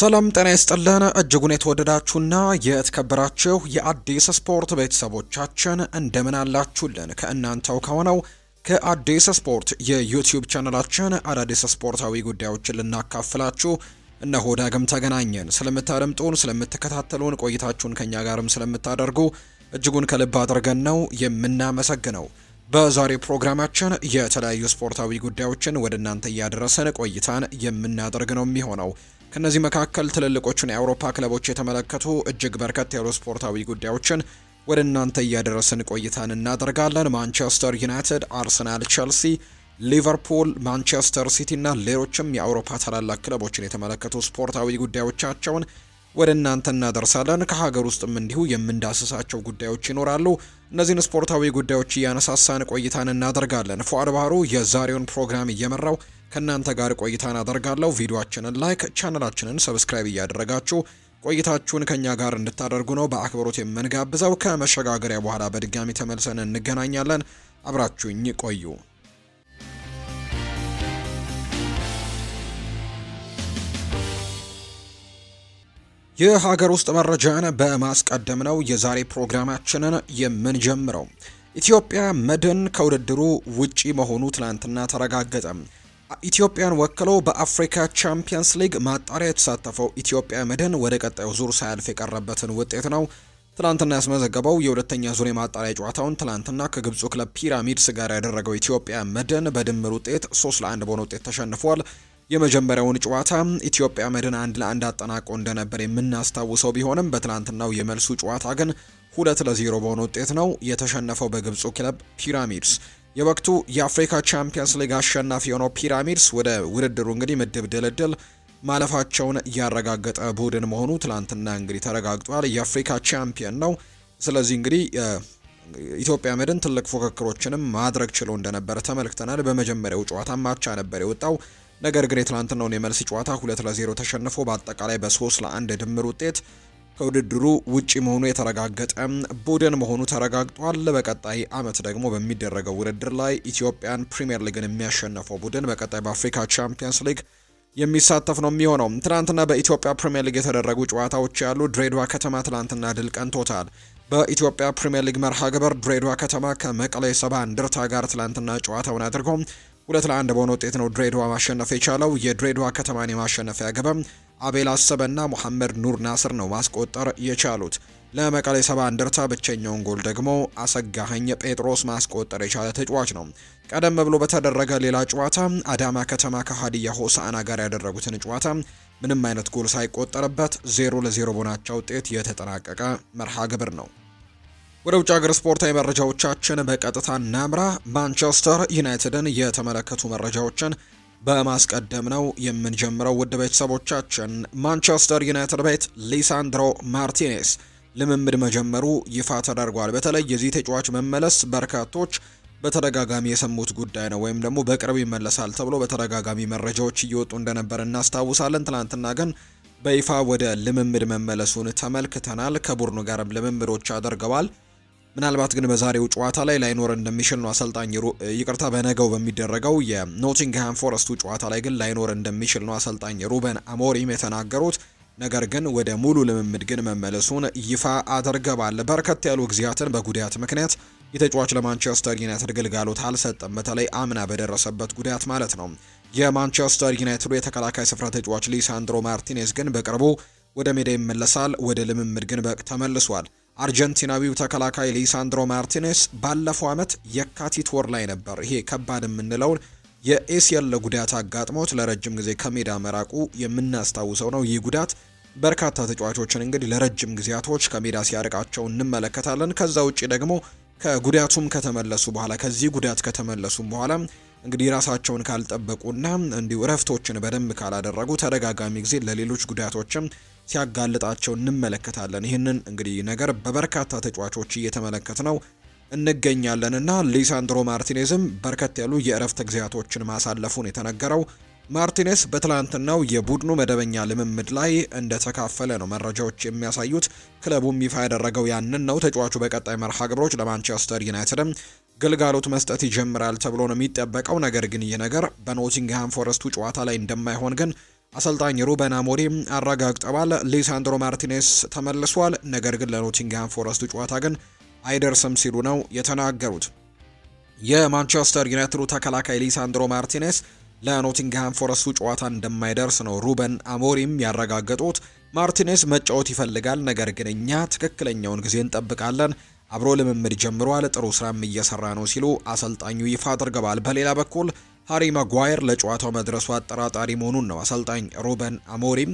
ሰላም ጤና ይስጥልን እጅጉን የተወደዳችሁና የተከበራችሁ የአዲስ ስፖርት ቤተሰቦቻችን እንደምን አላችሁልን? ከእናንተው ከሆነው ከአዲስ ስፖርት የዩቲዩብ ቻናላችን አዳዲስ ስፖርታዊ ጉዳዮችን ልናካፍላችሁ እነሆ ዳግም ተገናኘን። ስለምታደምጡን፣ ስለምትከታተሉን፣ ቆይታችሁን ከኛ ጋርም ስለምታደርጉ እጅጉን ከልብ አድርገን ነው የምናመሰግነው። በዛሬ ፕሮግራማችን የተለያዩ ስፖርታዊ ጉዳዮችን ወደ እናንተ እያደረሰን ቆይታን የምናደርግ ነው የሚሆነው። ከነዚህ መካከል ትልልቆቹን የአውሮፓ ክለቦች የተመለከቱ እጅግ በርከት ያሉ ስፖርታዊ ጉዳዮችን ወደ እናንተ እያደረስን ቆይታን እናደርጋለን። ማንቸስተር ዩናይትድ፣ አርሰናል፣ ቸልሲ፣ ሊቨርፑል፣ ማንቸስተር ሲቲ እና ሌሎችም የአውሮፓ ታላላቅ ክለቦችን የተመለከቱ ስፖርታዊ ጉዳዮቻቸውን ወደ እናንተ እናደርሳለን። ከሀገር ውስጥም እንዲሁ የምንዳስሳቸው ጉዳዮች ይኖራሉ። እነዚህን ስፖርታዊ ጉዳዮች እያነሳሳን ቆይታን እናደርጋለን። ፉአድ ባህሩ የዛሬውን ፕሮግራም እየመራው ከእናንተ ጋር ቆይታን አደርጋለሁ። ቪዲዮአችንን ላይክ፣ ቻናላችንን ሰብስክራይብ እያደረጋችሁ ቆይታችሁን ከኛ ጋር እንድታደርጉ ነው በአክብሮት የምንጋብዘው። ከመሸጋገሪያ በኋላ በድጋሚ ተመልሰን እንገናኛለን። አብራችሁኝ ቆዩ። የሀገር ውስጥ መረጃን በማስቀደም ነው የዛሬ ፕሮግራማችንን የምንጀምረው። ኢትዮጵያ መድን ከውድድሩ ውጪ መሆኑ ትላንትና ተረጋገጠ። ኢትዮጵያን ወክሎ በአፍሪካ ቻምፒየንስ ሊግ ማጣሪያ የተሳተፈው ኢትዮጵያ መድን ወደ ቀጣዩ ዙር ሳያልፍ የቀረበትን ውጤት ነው ትላንትና ያስመዘገበው። የሁለተኛ ዙር የማጣሪያ ጨዋታውን ትላንትና ከግብፁ ክለብ ፒራሚድስ ጋር ያደረገው ኢትዮጵያ መድን በድምር ውጤት 3-1 በሆነ ውጤት ተሸንፏል። የመጀመሪያውን ጨዋታ ኢትዮጵያ መድን 1-1 አጠናቆ እንደነበር የምናስታውሰው ቢሆንም በትላንትናው የመልሱ ጨዋታ ግን 2-0 በሆነ ውጤት ነው የተሸነፈው በግብፁ ክለብ ፒራሚድስ። የወቅቱ የአፍሪካ ቻምፒየንስ ሊግ አሸናፊ የሆነው ፒራሚድስ ወደ ውድድሩ እንግዲህ ምድብ ድልድል ማለፋቸውን ያረጋገጠ ቡድን መሆኑ ትላንትና እንግዲህ ተረጋግጧል። የአፍሪካ ቻምፒየን ነው። ስለዚህ እንግዲህ ኢትዮጵያ መድን ትልቅ ፉክክሮችንም ማድረግ ችሎ እንደነበር ተመልክተናል። በመጀመሪያው ጨዋታ ማቻ ነበር የወጣው። ነገር ግን የትላንትናውን የመልስ ጨዋታ 2-0 ተሸንፎ በአጠቃላይ በ3-1 ድምር ውጤት ከውድድሩ ውጪ መሆኑ የተረጋገጠ ቡድን መሆኑ ተረጋግጧል። በቀጣይ አመት ደግሞ በሚደረገው ውድድር ላይ ኢትዮጵያን ፕሪሚየር ሊግን የሚያሸንፈው ቡድን በቀጣይ በአፍሪካ ቻምፒየንስ ሊግ የሚሳተፍ ነው የሚሆነው። ትናንትና በኢትዮጵያ ፕሪሚየር ሊግ የተደረጉ ጨዋታዎች ያሉ ድሬዳዋ ከተማ ትናንትና ድል ቀንቶታል። በኢትዮጵያ ፕሪሚየር ሊግ መርሃ ግብር ድሬዳዋ ከተማ ከመቀሌ ሰባ እንደርታ ጋር ትናንትና ጨዋታውን አድርጎ 2-1 በሆነ ውጤት ነው ድሬዳዋ ማሸነፍ የቻለው። የድሬዳዋ ከተማን የማሸነፊያ ግብም አቤል አሰበና ሙሐመድ ኑር ናስር ነው ማስቆጠር የቻሉት። ለመቀሌ ሰባ እንደርታ ብቸኛውን ጎል ደግሞ አሰጋኸኝ ጴጥሮስ ማስቆጠር የቻለ ተጫዋች ነው። ቀደም ብሎ በተደረገ ሌላ ጨዋታ አዳማ ከተማ ከሀዲያ ሆሳዕና ጋር ያደረጉትን ጨዋታ ምንም አይነት ጎል ሳይቆጠርበት 0-0 በሆናቸው ውጤት የተጠናቀቀ መርሃ ግብር ነው። ወደ ውጭ ሀገር ስፖርታዊ መረጃዎቻችን በቀጥታ እናምራ። ማንቸስተር ዩናይትድን የተመለከቱ መረጃዎችን በማስቀደም ነው የምንጀምረው። ውድ ቤተሰቦቻችን ማንቸስተር ዩናይትድ ቤት ሊሳንድሮ ማርቲኔስ ልምምድ መጀመሩ ይፋ ተደርጓል። በተለይ የዚህ ተጫዋች መመለስ በርካቶች በተደጋጋሚ የሰሙት ጉዳይ ነው፣ ወይም ደግሞ በቅርብ ይመለሳል ተብሎ በተደጋጋሚ መረጃዎች እየወጡ እንደነበር እናስታውሳለን። ትናንትና ግን በይፋ ወደ ልምምድ መመለሱን ተመልክተናል። ከቡድኑ ጋርም ልምምዶች አድርገዋል። ምናልባት ግን በዛሬው ጨዋታ ላይ ላይኖር እንደሚችል ነው አሰልጣኝ በነገው በሚደረገው የኖቲንግሃም ፎረስቱ ጨዋታ ላይ ግን ላይኖር እንደሚችል ነው አሰልጣኝ ሩበን አሞሪም የተናገሩት። ነገር ግን ወደ ሙሉ ልምምድ ግን መመለሱን ይፋ አድርገዋል። በርከት ያሉ ጊዜያትን በጉዳት ምክንያት የተጫዋች ለማንቸስተር ዩናይትድ ግልጋሎት አልሰጠም። በተለይ አምና በደረሰበት ጉዳት ማለት ነው። የማንቸስተር ዩናይትድ የተከላካይ ስፍራ ተጫዋች ሊሳንድሮ ማርቲኔዝ ግን በቅርቡ ወደ ሜዳ ይመለሳል። ወደ ልምምድ ግን ተመልሷል። አርጀንቲናዊው ተከላካይ ሊሳንድሮ ማርቲኔዝ ባለፈው አመት የካቲት ወር ላይ ነበር ይሄ ከባድ የምንለውን የኤሲኤል ጉዳት አጋጥሞት ለረጅም ጊዜ ከሜዳ መራቁ የምናስታውሰው ነው። ይህ ጉዳት በርካታ ተጫዋቾችን እንግዲህ ለረጅም ጊዜያቶች ከሜዳ ሲያርቃቸው እንመለከታለን። ከዛ ውጪ ደግሞ ከጉዳቱም ከተመለሱ በኋላ ከዚህ ጉዳት ከተመለሱም በኋላ እንግዲህ ራሳቸውን ካልጠበቁና እንዲሁ እረፍቶችን በደንብ ካላደረጉ ተደጋጋሚ ጊዜ ለሌሎች ጉዳቶችም ሲያጋልጣቸው እንመለከታለን። ይህንን እንግዲህ ነገር በበርካታ ተጫዋቾች እየተመለከትነው እንገኛለንና ሊሳንድሮ ማርቲኔዝም በርከት ያሉ የእረፍት ጊዜያቶችን ማሳለፉን የተነገረው። ማርቲኔዝ በትላንትናው የቡድኑ መደበኛ ልምምድ ላይ እንደተካፈለ ነው መረጃዎች የሚያሳዩት። ክለቡም ይፋ ያደረገው ያንን ነው። ተጫዋቹ በቀጣይ መርሃ ግብሮች ለማንቸስተር ዩናይትድም ግልጋሎት መስጠት ይጀምራል ተብሎ ነው የሚጠበቀው። ነገር ግን ይህ ነገር በኖቲንግሃም ፎረስቱ ጨዋታ ላይ እንደማይሆን ግን አሰልጣኝ ሩበን አሞሪም አረጋግጠዋል። ሊሳንድሮ ማርቲኔስ ተመልሷል፣ ነገር ግን ለኖቲንግሃም ፎረስት ጨዋታ ግን አይደርስም ሲሉ ነው የተናገሩት። የማንቸስተር ዩናይትዱ ተከላካይ ሊሳንድሮ ማርቲኔስ ለኖቲንግሃም ፎረስቱ ጨዋታ እንደማይደርስ ነው ሩበን አሞሪም ያረጋገጡት። ማርቲኔስ መጫወት ይፈልጋል፣ ነገር ግን እኛ ትክክለኛውን ጊዜ እንጠብቃለን። አብሮ ልምምድ ጀምሯል፣ ጥሩ ስራም እየሰራ ነው ሲሉ አሰልጣኙ ይፋ አድርገዋል። በሌላ በኩል ሃሪ ማጓየር ለጨዋታው መድረሱ አጠራጣሪ መሆኑን ነው አሰልጣኝ ሩበን አሞሪም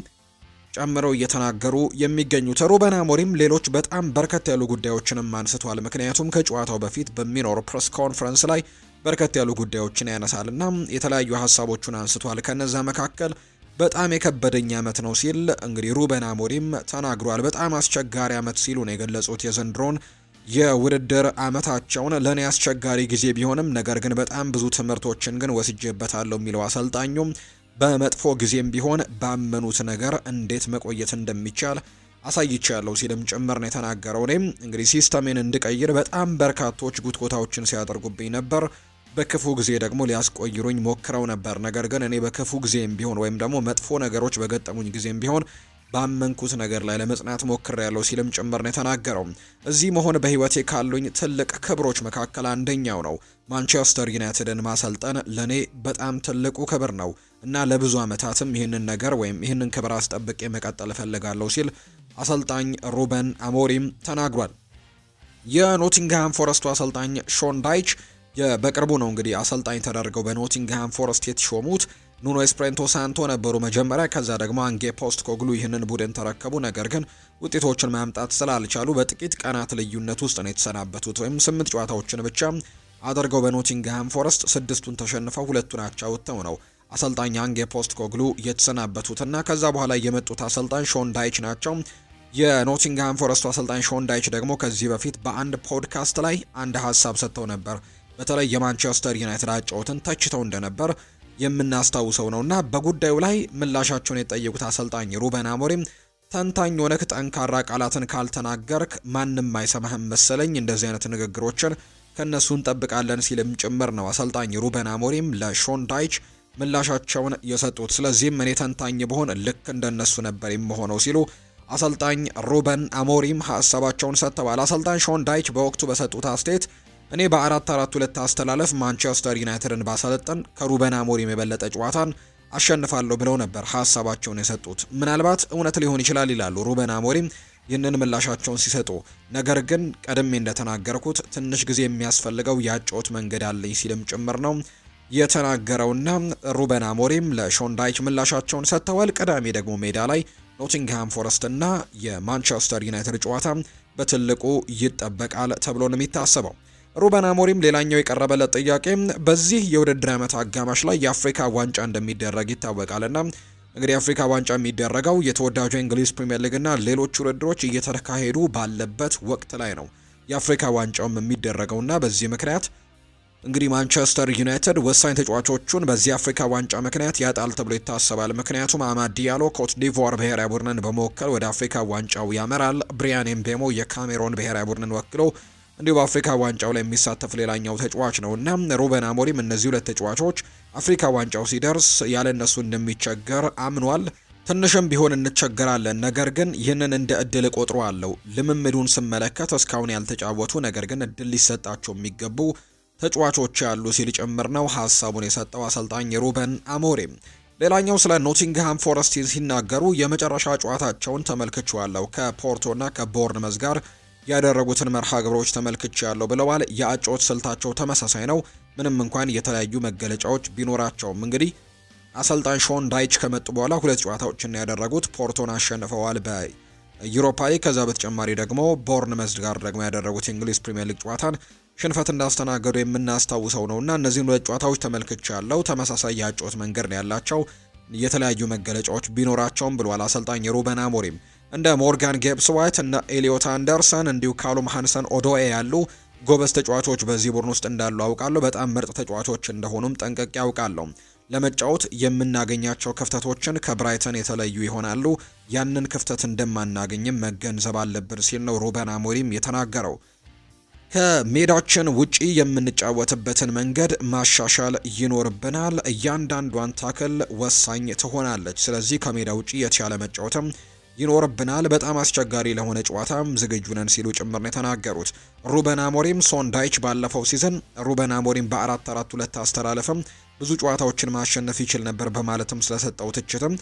ጨምረው እየተናገሩ የሚገኙት። ሩበን አሞሪም ሌሎች በጣም በርከት ያሉ ጉዳዮችንም አንስቷል። ምክንያቱም ከጨዋታው በፊት በሚኖር ፕሬስ ኮንፈረንስ ላይ በርከት ያሉ ጉዳዮችን ያነሳልና የተለያዩ ሀሳቦቹን አንስቷል። ከነዛ መካከል በጣም የከበደኝ ዓመት ነው ሲል እንግዲህ ሩበን አሞሪም ተናግሯል። በጣም አስቸጋሪ ዓመት ሲሉ ነው የገለጹት የዘንድሮን የውድድር ዓመታቸውን። ለኔ አስቸጋሪ ጊዜ ቢሆንም ነገር ግን በጣም ብዙ ትምህርቶችን ግን ወስጄበታለሁ የሚለው አሰልጣኙም በመጥፎ ጊዜም ቢሆን ባመኑት ነገር እንዴት መቆየት እንደሚቻል አሳይቻለሁ ሲልም ጭምር ነው የተናገረው። እኔም እንግዲህ ሲስተሜን እንድቀይር በጣም በርካቶች ጉትጎታዎችን ሲያደርጉብኝ ነበር። በክፉ ጊዜ ደግሞ ሊያስቆይሩኝ ሞክረው ነበር። ነገር ግን እኔ በክፉ ጊዜም ቢሆን ወይም ደግሞ መጥፎ ነገሮች በገጠሙኝ ጊዜም ቢሆን ባመንኩት ነገር ላይ ለመጽናት ሞክሬያለሁ ሲልም ጭምር ነው የተናገረው። እዚህ መሆን በህይወቴ ካሉኝ ትልቅ ክብሮች መካከል አንደኛው ነው። ማንቸስተር ዩናይትድን ማሰልጠን ለኔ በጣም ትልቁ ክብር ነው እና ለብዙ ዓመታትም ይህንን ነገር ወይም ይህንን ክብር አስጠብቄ መቀጠል እፈልጋለሁ ሲል አሰልጣኝ ሩበን አሞሪም ተናግሯል። የኖቲንግሃም ፎረስቱ አሰልጣኝ ሾን ዳይች በቅርቡ ነው እንግዲህ አሰልጣኝ ተደርገው በኖቲንግሃም ፎረስት የተሾሙት። ኑኖ ኤስፕሬንቶ ሳንቶ ነበሩ መጀመሪያ፣ ከዛ ደግሞ አንጌ ፖስት ኮግሉ ይህንን ቡድን ተረከቡ። ነገር ግን ውጤቶችን ማምጣት ስላልቻሉ በጥቂት ቀናት ልዩነት ውስጥ ነው የተሰናበቱት። ወይም 8 ጨዋታዎችን ብቻ አድርገው በኖቲንግሃም ፎረስት 6ቱን ተሸንፈው 2ቱን አቻ ወጥተው ነው አሰልጣኝ አንጌ ፖስት ኮግሉ የተሰናበቱትና ከዛ በኋላ የመጡት አሰልጣኝ ሾን ዳይች ናቸው። የኖቲንግሃም ፎረስቱ አሰልጣኝ ሾን ዳይች ደግሞ ከዚህ በፊት በአንድ ፖድካስት ላይ አንድ ሀሳብ ሰጥተው ነበር። በተለይ የማንቸስተር ዩናይትድ አጫወትን ተችተው እንደነበር የምናስታውሰው ነውና በጉዳዩ ላይ ምላሻቸውን የጠየቁት አሰልጣኝ ሩበን አሞሪም ተንታኝ ሆነክ ጠንካራ ቃላትን ካልተናገርክ ማንም አይሰማህም መሰለኝ፣ እንደዚህ አይነት ንግግሮችን ከነሱ እንጠብቃለን ሲልም ጭምር ነው አሰልጣኝ ሩበን አሞሪም ለሾን ዳይች ምላሻቸውን የሰጡት። ስለዚህም እኔ ተንታኝ በሆን ልክ እንደነሱ ነበር የምሆነው ሲሉ አሰልጣኝ ሩበን አሞሪም ሀሳባቸውን ሰጥተዋል። አሰልጣኝ ሾን ዳይች በወቅቱ በሰጡት አስተያየት እኔ በ4-4-2 አስተላለፍ ማንቸስተር ዩናይትድን ባሰለጠን ከሩበን አሞሪም የበለጠ ጨዋታን አሸንፋለሁ ብለው ነበር ሀሳባቸውን የሰጡት። ምናልባት እውነት ሊሆን ይችላል ይላሉ ሩበን አሞሪም ይህንን ምላሻቸውን ሲሰጡ። ነገር ግን ቀድሜ እንደተናገርኩት ትንሽ ጊዜ የሚያስፈልገው ያጫወት መንገድ አለኝ ሲልም ጭምር ነው የተናገረውና ሩበን አሞሪም ለሾን ዳይች ምላሻቸውን ሰጥተዋል። ቅዳሜ ደግሞ ሜዳ ላይ ኖቲንግሃም ፎረስት እና የማንቸስተር ዩናይትድ ጨዋታ በትልቁ ይጠበቃል ተብሎ ነው የሚታሰበው። ሩበን አሞሪም ሌላኛው የቀረበለት ጥያቄ በዚህ የውድድር ዓመት አጋማሽ ላይ የአፍሪካ ዋንጫ እንደሚደረግ ይታወቃልና እንግዲህ የአፍሪካ ዋንጫ የሚደረገው የተወዳጁ እንግሊዝ ፕሪሚየር ሊግ እና ሌሎች ውድድሮች እየተካሄዱ ባለበት ወቅት ላይ ነው የአፍሪካ ዋንጫውም የሚደረገውና በዚህ ምክንያት እንግዲህ ማንቸስተር ዩናይትድ ወሳኝ ተጫዋቾቹን በዚህ አፍሪካ ዋንጫ ምክንያት ያጣል ተብሎ ይታሰባል። ምክንያቱም አማድ ዲያሎ ኮት ዲቮር ብሔራዊ ቡድንን በመወከል ወደ አፍሪካ ዋንጫው ያመራል። ብሪያን ኤምቤሞ የካሜሮን ብሔራዊ ቡድንን ወክሎ እንዲሁ በአፍሪካ ዋንጫው ላይ የሚሳተፍ ሌላኛው ተጫዋች ነውና ሩበን አሞሪም እነዚህ ሁለት ተጫዋቾች አፍሪካ ዋንጫው ሲደርስ ያለ እነሱ እንደሚቸገር አምኗል። ትንሽም ቢሆን እንቸገራለን፣ ነገር ግን ይህንን እንደ እድል ቆጥሯለሁ። ልምምዱን ስመለከት እስካሁን ያልተጫወቱ ነገር ግን እድል ሊሰጣቸው የሚገቡ ተጫዋቾች ያሉ ሲል ጭምር ነው ሀሳቡን የሰጠው አሰልጣኝ ሩበን አሞሪም። ሌላኛው ስለ ኖቲንግሃም ፎረስት ሲናገሩ የመጨረሻ ጨዋታቸውን ተመልክቻለሁ፣ ከፖርቶና ከቦርንመዝ ጋር ያደረጉትን መርሃ ግብሮች ተመልክቻለሁ ብለዋል። የአጨዋወት ስልታቸው ተመሳሳይ ነው፣ ምንም እንኳን የተለያዩ መገለጫዎች ቢኖራቸውም። እንግዲህ አሰልጣኝ ሾን ዳይች ከመጡ በኋላ 2 ጨዋታዎችን ያደረጉት ፖርቶን አሸንፈዋል በዩሮፓ ሊግ። ከዛ በተጨማሪ ደግሞ ቦርንመዝ ጋር ደግሞ ያደረጉት የእንግሊዝ ፕሪሚየር ሊግ ጨዋታን ሽንፈት እንዳስተናገዱ የምናስታውሰው ነውና እነዚህን 2 ጨዋታዎች ተመልክቻለሁ። ተመሳሳይ የአጨዋወት መንገድ ነው ያላቸው፣ የተለያዩ መገለጫዎች ቢኖራቸውም ብሏል አሰልጣኝ ሩበን አሞሪም። እንደ ሞርጋን ጌብስ ዋይት እና ኤሊዮት አንደርሰን እንዲሁ ካሉም ሃንሰን ኦዶኤ ያሉ ጎበዝ ተጫዋቾች በዚህ ቡድን ውስጥ እንዳሉ አውቃለሁ። በጣም ምርጥ ተጫዋቾች እንደሆኑም ጠንቅቄ አውቃለሁ። ለመጫወት የምናገኛቸው ክፍተቶችን ከብራይተን የተለዩ ይሆናሉ። ያንን ክፍተት እንደማናገኝም መገንዘብ አለብን ሲል ነው ሩበን አሞሪም የተናገረው። ከሜዳችን ውጪ የምንጫወትበትን መንገድ ማሻሻል ይኖርብናል። እያንዳንዷን ታክል ወሳኝ ትሆናለች። ስለዚህ ከሜዳ ውጪ የተሻለ መጫወትም ይኖርብናል። በጣም አስቸጋሪ ለሆነ ጨዋታም ዝግጁ ነን ሲሉ ጭምር ነው የተናገሩት። ሩበን አሞሪም ሶንዳይች ባለፈው ሲዝን ሩበን አሞሪም በ4-4-2 አስተላለፍም ብዙ ጨዋታዎችን ማሸነፍ ይችል ነበር በማለትም ስለሰጠው ትችትም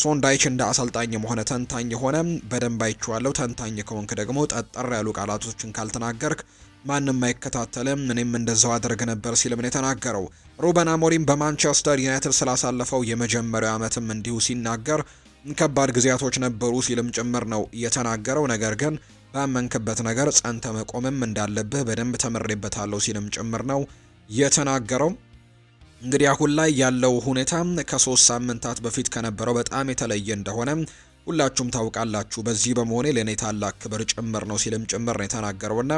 ሶንዳይች እንደ አሰልጣኝም ሆነ ተንታኝ ሆነ በደንብ አይቼዋለሁ። ተንታኝ ከሆንክ ደግሞ ጠጠር ያሉ ቃላቶችን ካልተናገርክ ማንም አይከታተልም፣ እኔም እንደዛው አድርግ ነበር ሲልም ነው የተናገረው። ሩበን አሞሪም በማንቸስተር ዩናይትድ ስላሳለፈው የመጀመሪያው ዓመትም እንዲሁ ሲናገር ከባድ ጊዜያቶች ነበሩ ሲልም ጭምር ነው የተናገረው። ነገር ግን ባመንክበት ነገር ጸንተ መቆምም እንዳለብህ በደንብ ተመሬበታለሁ ሲልም ጭምር ነው የተናገረው። እንግዲህ አሁን ላይ ያለው ሁኔታ ከ3 ሳምንታት በፊት ከነበረው በጣም የተለየ እንደሆነ ሁላችሁም ታውቃላችሁ። በዚህ በመሆኔ ለኔ ታላቅ ክብር ጭምር ነው ሲልም ጭምር ነው የተናገረውና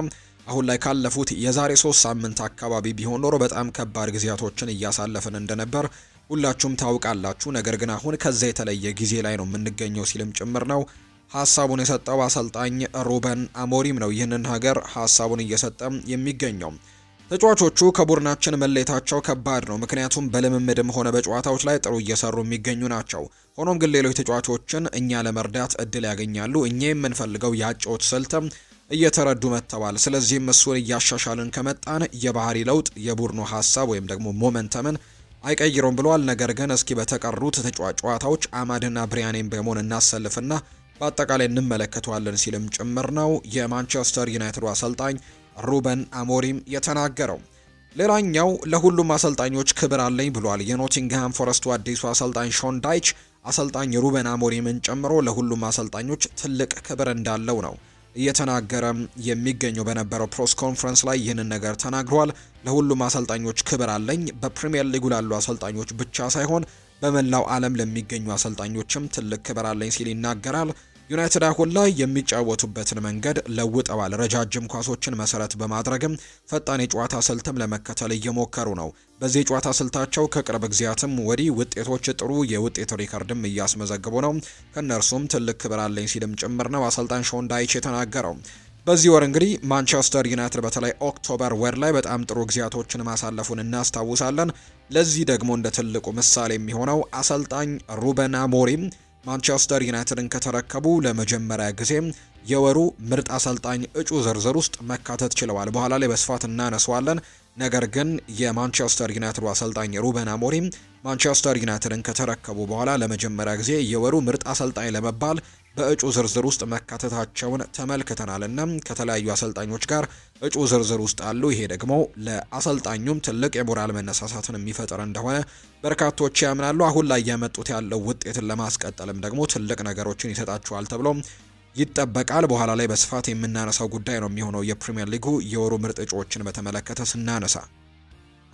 አሁን ላይ ካለፉት የዛሬ 3 ሳምንት አካባቢ ቢሆን ኖሮ በጣም ከባድ ጊዜያቶችን እያሳለፍን እንደነበር ሁላችሁም ታውቃላችሁ። ነገር ግን አሁን ከዛ የተለየ ጊዜ ላይ ነው የምንገኘው ሲልም ጭምር ነው ሐሳቡን የሰጠው አሰልጣኝ ሩበን አሞሪም ነው ይህንን ሀገር ሐሳቡን እየሰጠ የሚገኘው። ተጫዋቾቹ ከቡድናችን መለየታቸው ከባድ ነው፣ ምክንያቱም በልምምድም ሆነ በጨዋታዎች ላይ ጥሩ እየሰሩ የሚገኙ ናቸው። ሆኖም ግን ሌሎች ተጫዋቾችን እኛ ለመርዳት እድል ያገኛሉ። እኛ የምንፈልገው ያጨዋወት ስልትም እየተረዱ መጥተዋል። ስለዚህም እሱን እያሻሻልን ከመጣን የባህሪ ለውጥ የቡድኑ ሐሳብ ወይም ደግሞ ሞመንተምን አይቀይሩም ብሏል። ነገር ግን እስኪ በተቀሩት ጨዋታዎች አማድና ብሪያኔን በመሆን እናሰልፍና በአጠቃላይ እንመለከተዋለን ሲልም ጭምር ነው የማንቸስተር ዩናይትድ አሰልጣኝ ሩበን አሞሪም የተናገረው። ሌላኛው ለሁሉም አሰልጣኞች ክብር አለኝ ብሏል። የኖቲንግሃም ፎረስቱ አዲሱ አሰልጣኝ ሾንዳይች አሰልጣኝ ሩበን አሞሪምን ጨምሮ ለሁሉም አሰልጣኞች ትልቅ ክብር እንዳለው ነው እየተናገረ የሚገኘው። በነበረው ፕሬስ ኮንፈረንስ ላይ ይህንን ነገር ተናግሯል። ለሁሉም አሰልጣኞች ክብር አለኝ፣ በፕሪሚየር ሊጉ ላሉ አሰልጣኞች ብቻ ሳይሆን በመላው ዓለም ለሚገኙ አሰልጣኞችም ትልቅ ክብር አለኝ ሲል ይናገራል። ዩናይትድ አሁን ላይ የሚጫወቱበትን መንገድ ለውጠዋል። ረጃጅም ኳሶችን መሰረት በማድረግም ፈጣን የጨዋታ ስልትም ለመከተል እየሞከሩ ነው። በዚህ የጨዋታ ስልታቸው ከቅርብ ጊዜያትም ወዲህ ውጤቶች ጥሩ የውጤት ሪከርድም እያስመዘግቡ ነው። ከነርሱም ትልቅ ክብር አለኝ ሲልም ጭምር ነው አሰልጣኝ ሾንዳይች የተናገረው። በዚህ ወር እንግዲህ ማንቸስተር ዩናይትድ በተለይ ኦክቶበር ወር ላይ በጣም ጥሩ ጊዜያቶችን ማሳለፉን እናስታውሳለን። ለዚህ ደግሞ እንደ ትልቁ ምሳሌ የሚሆነው አሰልጣኝ ሩበን አሞሪም ማንቸስተር ዩናይትድን ከተረከቡ ለመጀመሪያ ጊዜ የወሩ ምርጥ አሰልጣኝ እጩ ዝርዝር ውስጥ መካተት ችለዋል። በኋላ ላይ በስፋት እናነሳዋለን። ነገር ግን የማንቸስተር ዩናይትድ አሰልጣኝ ሩበን አሞሪም ማንቸስተር ዩናይትድን ከተረከቡ በኋላ ለመጀመሪያ ጊዜ የወሩ ምርጥ አሰልጣኝ ለመባል በእጩ ዝርዝር ውስጥ መካተታቸውን ተመልክተናልና ከተለያዩ አሰልጣኞች ጋር እጩ ዝርዝር ውስጥ አሉ። ይሄ ደግሞ ለአሰልጣኙም ትልቅ የሞራል መነሳሳትን የሚፈጥር እንደሆነ በርካቶች ያምናሉ። አሁን ላይ ያመጡት ያለው ውጤትን ለማስቀጠልም ደግሞ ትልቅ ነገሮችን ይሰጣቸዋል ተብሎ ይጠበቃል። በኋላ ላይ በስፋት የምናነሳው ጉዳይ ነው የሚሆነው የፕሪሚየር ሊጉ የወሩ ምርጥ እጩዎችን በተመለከተ ስናነሳ።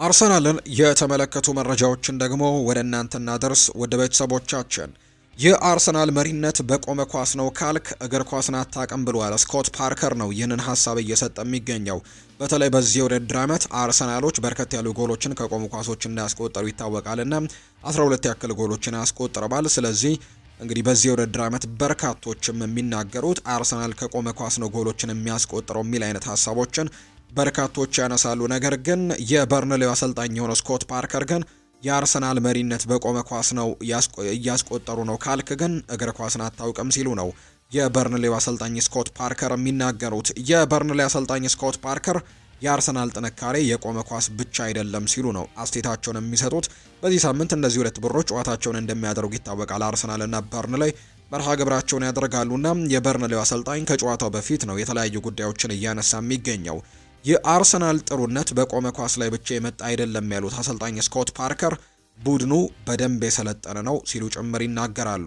አርሰናልን የተመለከቱ መረጃዎችን ደግሞ ወደ እናንተ እናደርስ ወደ ቤተሰቦቻችን። የአርሰናል መሪነት በቆመ ኳስ ነው ካልክ እግር ኳስን አታውቅም ብሏል። ስኮት ፓርከር ነው ይህንን ሀሳብ እየሰጠ የሚገኘው። በተለይ በዚህ የውድድር ዓመት አርሰናሎች በርከት ያሉ ጎሎችን ከቆሙ ኳሶች እንዳያስቆጠሩ ይታወቃልና 12 ያክል ጎሎችን ያስቆጥረዋል። ስለዚህ እንግዲህ በዚህ የውድድር ዓመት በርካቶችም የሚናገሩት አርሰናል ከቆመ ኳስ ነው ጎሎችን የሚያስቆጥረው የሚል አይነት ሀሳቦችን በርካቶች ያነሳሉ። ነገር ግን የበርንሌው አሰልጣኝ የሆነው ስኮት ፓርከር ግን የአርሰናል መሪነት በቆመ ኳስ ነው እያስቆጠሩ ነው ካልክ ግን እግር ኳስን አታውቅም ሲሉ ነው የበርንሌው አሰልጣኝ ስኮት ፓርከር የሚናገሩት። የበርንሌው አሰልጣኝ ስኮት ፓርከር የአርሰናል ጥንካሬ የቆመ ኳስ ብቻ አይደለም ሲሉ ነው አስተያየታቸውን የሚሰጡት። በዚህ ሳምንት እነዚህ ሁለት ቡድኖች ጨዋታቸውን እንደሚያደርጉ ይታወቃል። አርሰናልና በርንሌይ መርሃ ግብራቸውን ያደርጋሉና የበርንሌው አሰልጣኝ ከጨዋታው በፊት ነው የተለያዩ ጉዳዮችን እያነሳ የሚገኘው። የአርሰናል ጥሩነት በቆመ ኳስ ላይ ብቻ የመጣ አይደለም ያሉት አሰልጣኝ ስኮት ፓርከር ቡድኑ በደንብ የሰለጠነ ነው ሲሉ ጭምር ይናገራሉ።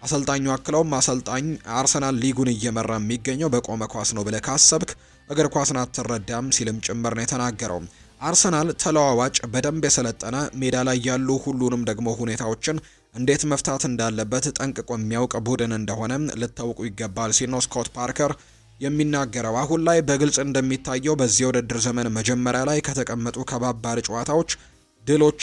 አሰልጣኙ አክለውም አሰልጣኝ አርሰናል ሊጉን እየመራ የሚገኘው በቆመ ኳስ ነው ብለህ ካሰብክ እግር ኳስን አትረዳም ሲልም ጭምር ነው የተናገረው። አርሰናል ተለዋዋጭ፣ በደንብ የሰለጠነ ሜዳ ላይ ያሉ ሁሉንም ደግሞ ሁኔታዎችን እንዴት መፍታት እንዳለበት ጠንቅቆ የሚያውቅ ቡድን እንደሆነ ልታውቁ ይገባል ሲል ነው ስኮት ፓርከር የሚናገረው። አሁን ላይ በግልጽ እንደሚታየው በዚህ የውድድር ዘመን መጀመሪያ ላይ ከተቀመጡ ከባባድ ጨዋታዎች ድሎች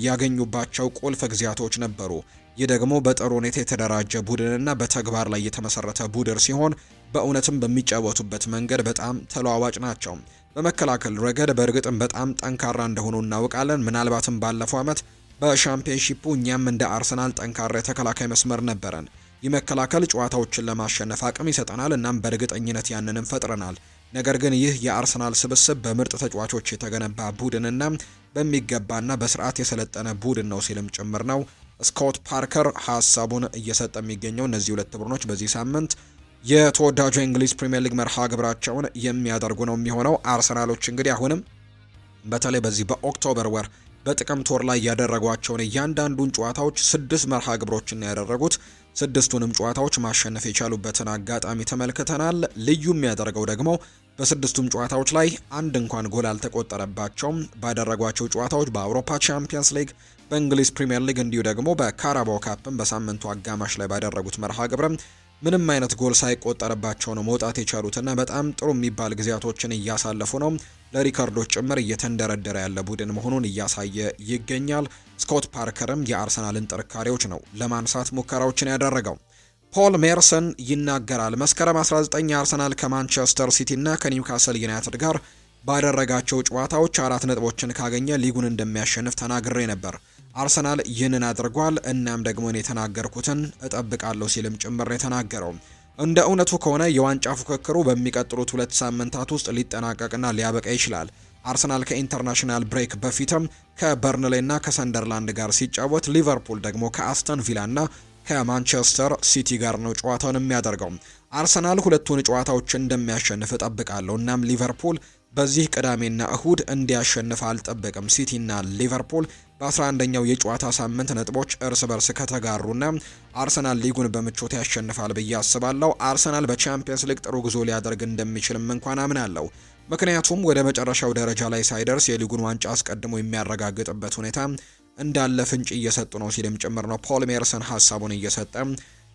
ያገኙባቸው ቁልፍ ጊዜያቶች ነበሩ። ይህ ደግሞ በጥሩ ሁኔታ የተደራጀ ቡድንና በተግባር ላይ የተመሰረተ ቡድን ሲሆን በእውነትም በሚጫወቱበት መንገድ በጣም ተለዋዋጭ ናቸው። በመከላከል ረገድ በእርግጥም በጣም ጠንካራ እንደሆኑ እናውቃለን። ምናልባትም ባለፈው ዓመት በሻምፒዮንሺፑ እኛም እንደ አርሰናል ጠንካራ የተከላካይ መስመር ነበረን። ይህ መከላከል ጨዋታዎችን ለማሸነፍ አቅም ይሰጠናል፣ እናም በእርግጠኝነት ያንንም ፈጥረናል። ነገር ግን ይህ የአርሰናል ስብስብ በምርጥ ተጫዋቾች የተገነባ ቡድንና በሚገባና በስርዓት የሰለጠነ ቡድን ነው ሲልም ጭምር ነው ስኮት ፓርከር ሀሳቡን እየሰጠ የሚገኘው። እነዚህ ሁለት ቡድኖች በዚህ ሳምንት የተወዳጁ የእንግሊዝ ፕሪሚየር ሊግ መርሃ ግብራቸውን የሚያደርጉ ነው የሚሆነው። አርሰናሎች እንግዲህ አሁንም በተለይ በዚህ በኦክቶበር ወር በጥቅምት ወር ላይ ያደረጓቸውን እያንዳንዱን ጨዋታዎች 6 መርሃ ግብሮችን ያደረጉት 6ቱንም ጨዋታዎች ማሸነፍ የቻሉበትን አጋጣሚ ተመልክተናል። ልዩ የሚያደርገው ደግሞ በ6ቱም ጨዋታዎች ላይ አንድ እንኳን ጎል አልተቆጠረባቸውም። ባደረጓቸው ጨዋታዎች በአውሮፓ ቻምፒየንስ ሊግ፣ በእንግሊዝ ፕሪሚየር ሊግ እንዲሁ ደግሞ በካራባኦ ካፕም በሳምንቱ አጋማሽ ላይ ባደረጉት መርሃ ግብርም ምንም አይነት ጎል ሳይቆጠርባቸው ነው መውጣት የቻሉትና በጣም ጥሩ የሚባል ጊዜያቶችን እያሳለፉ ነው። ለሪካርዶች ጭምር እየተንደረደረ ያለ ቡድን መሆኑን እያሳየ ይገኛል። ስኮት ፓርከርም የአርሰናልን ጥንካሬዎች ነው ለማንሳት ሙከራዎችን ያደረገው። ፖል ሜርሰን ይናገራል። መስከረም 19 አርሰናል ከማንቸስተር ሲቲ እና ከኒውካስል ዩናይትድ ጋር ባደረጋቸው ጨዋታዎች 4 ነጥቦችን ካገኘ ሊጉን እንደሚያሸንፍ ተናግሬ ነበር። አርሰናል ይህንን አድርጓል። እናም ደግሞ እኔ የተናገርኩትን እጠብቃለሁ ሲልም ጭምር የተናገረው። እንደ እውነቱ ከሆነ የዋንጫ ፉክክሩ በሚቀጥሉት 2 ሳምንታት ውስጥ ሊጠናቀቅና ሊያበቃ ይችላል። አርሰናል ከኢንተርናሽናል ብሬክ በፊትም ከበርንሌና ከሰንደርላንድ ጋር ሲጫወት፣ ሊቨርፑል ደግሞ ከአስተን ቪላና ከማንቸስተር ሲቲ ጋር ነው ጨዋታውን የሚያደርገው። አርሰናል ሁለቱን ጨዋታዎች እንደሚያሸንፍ እጠብቃለሁ። እናም ሊቨርፑል በዚህ ቅዳሜና እሁድ እንዲያሸንፍ አልጠበቅም። ሲቲና ሊቨርፑል በ11ኛው የጨዋታ ሳምንት ነጥቦች እርስ በርስ ከተጋሩና አርሰናል ሊጉን በምቾት ያሸንፋል ብዬ አስባለሁ። አርሰናል በቻምፒየንስ ሊግ ጥሩ ጉዞ ሊያደርግ እንደሚችልም እንኳን አምናለሁ። ምክንያቱም ወደ መጨረሻው ደረጃ ላይ ሳይደርስ የሊጉን ዋንጫ አስቀድሞ የሚያረጋግጥበት ሁኔታ እንዳለ ፍንጭ እየሰጡ ነው ሲልም ጭምር ነው ፖል ሜርሰን ሀሳቡን እየሰጠ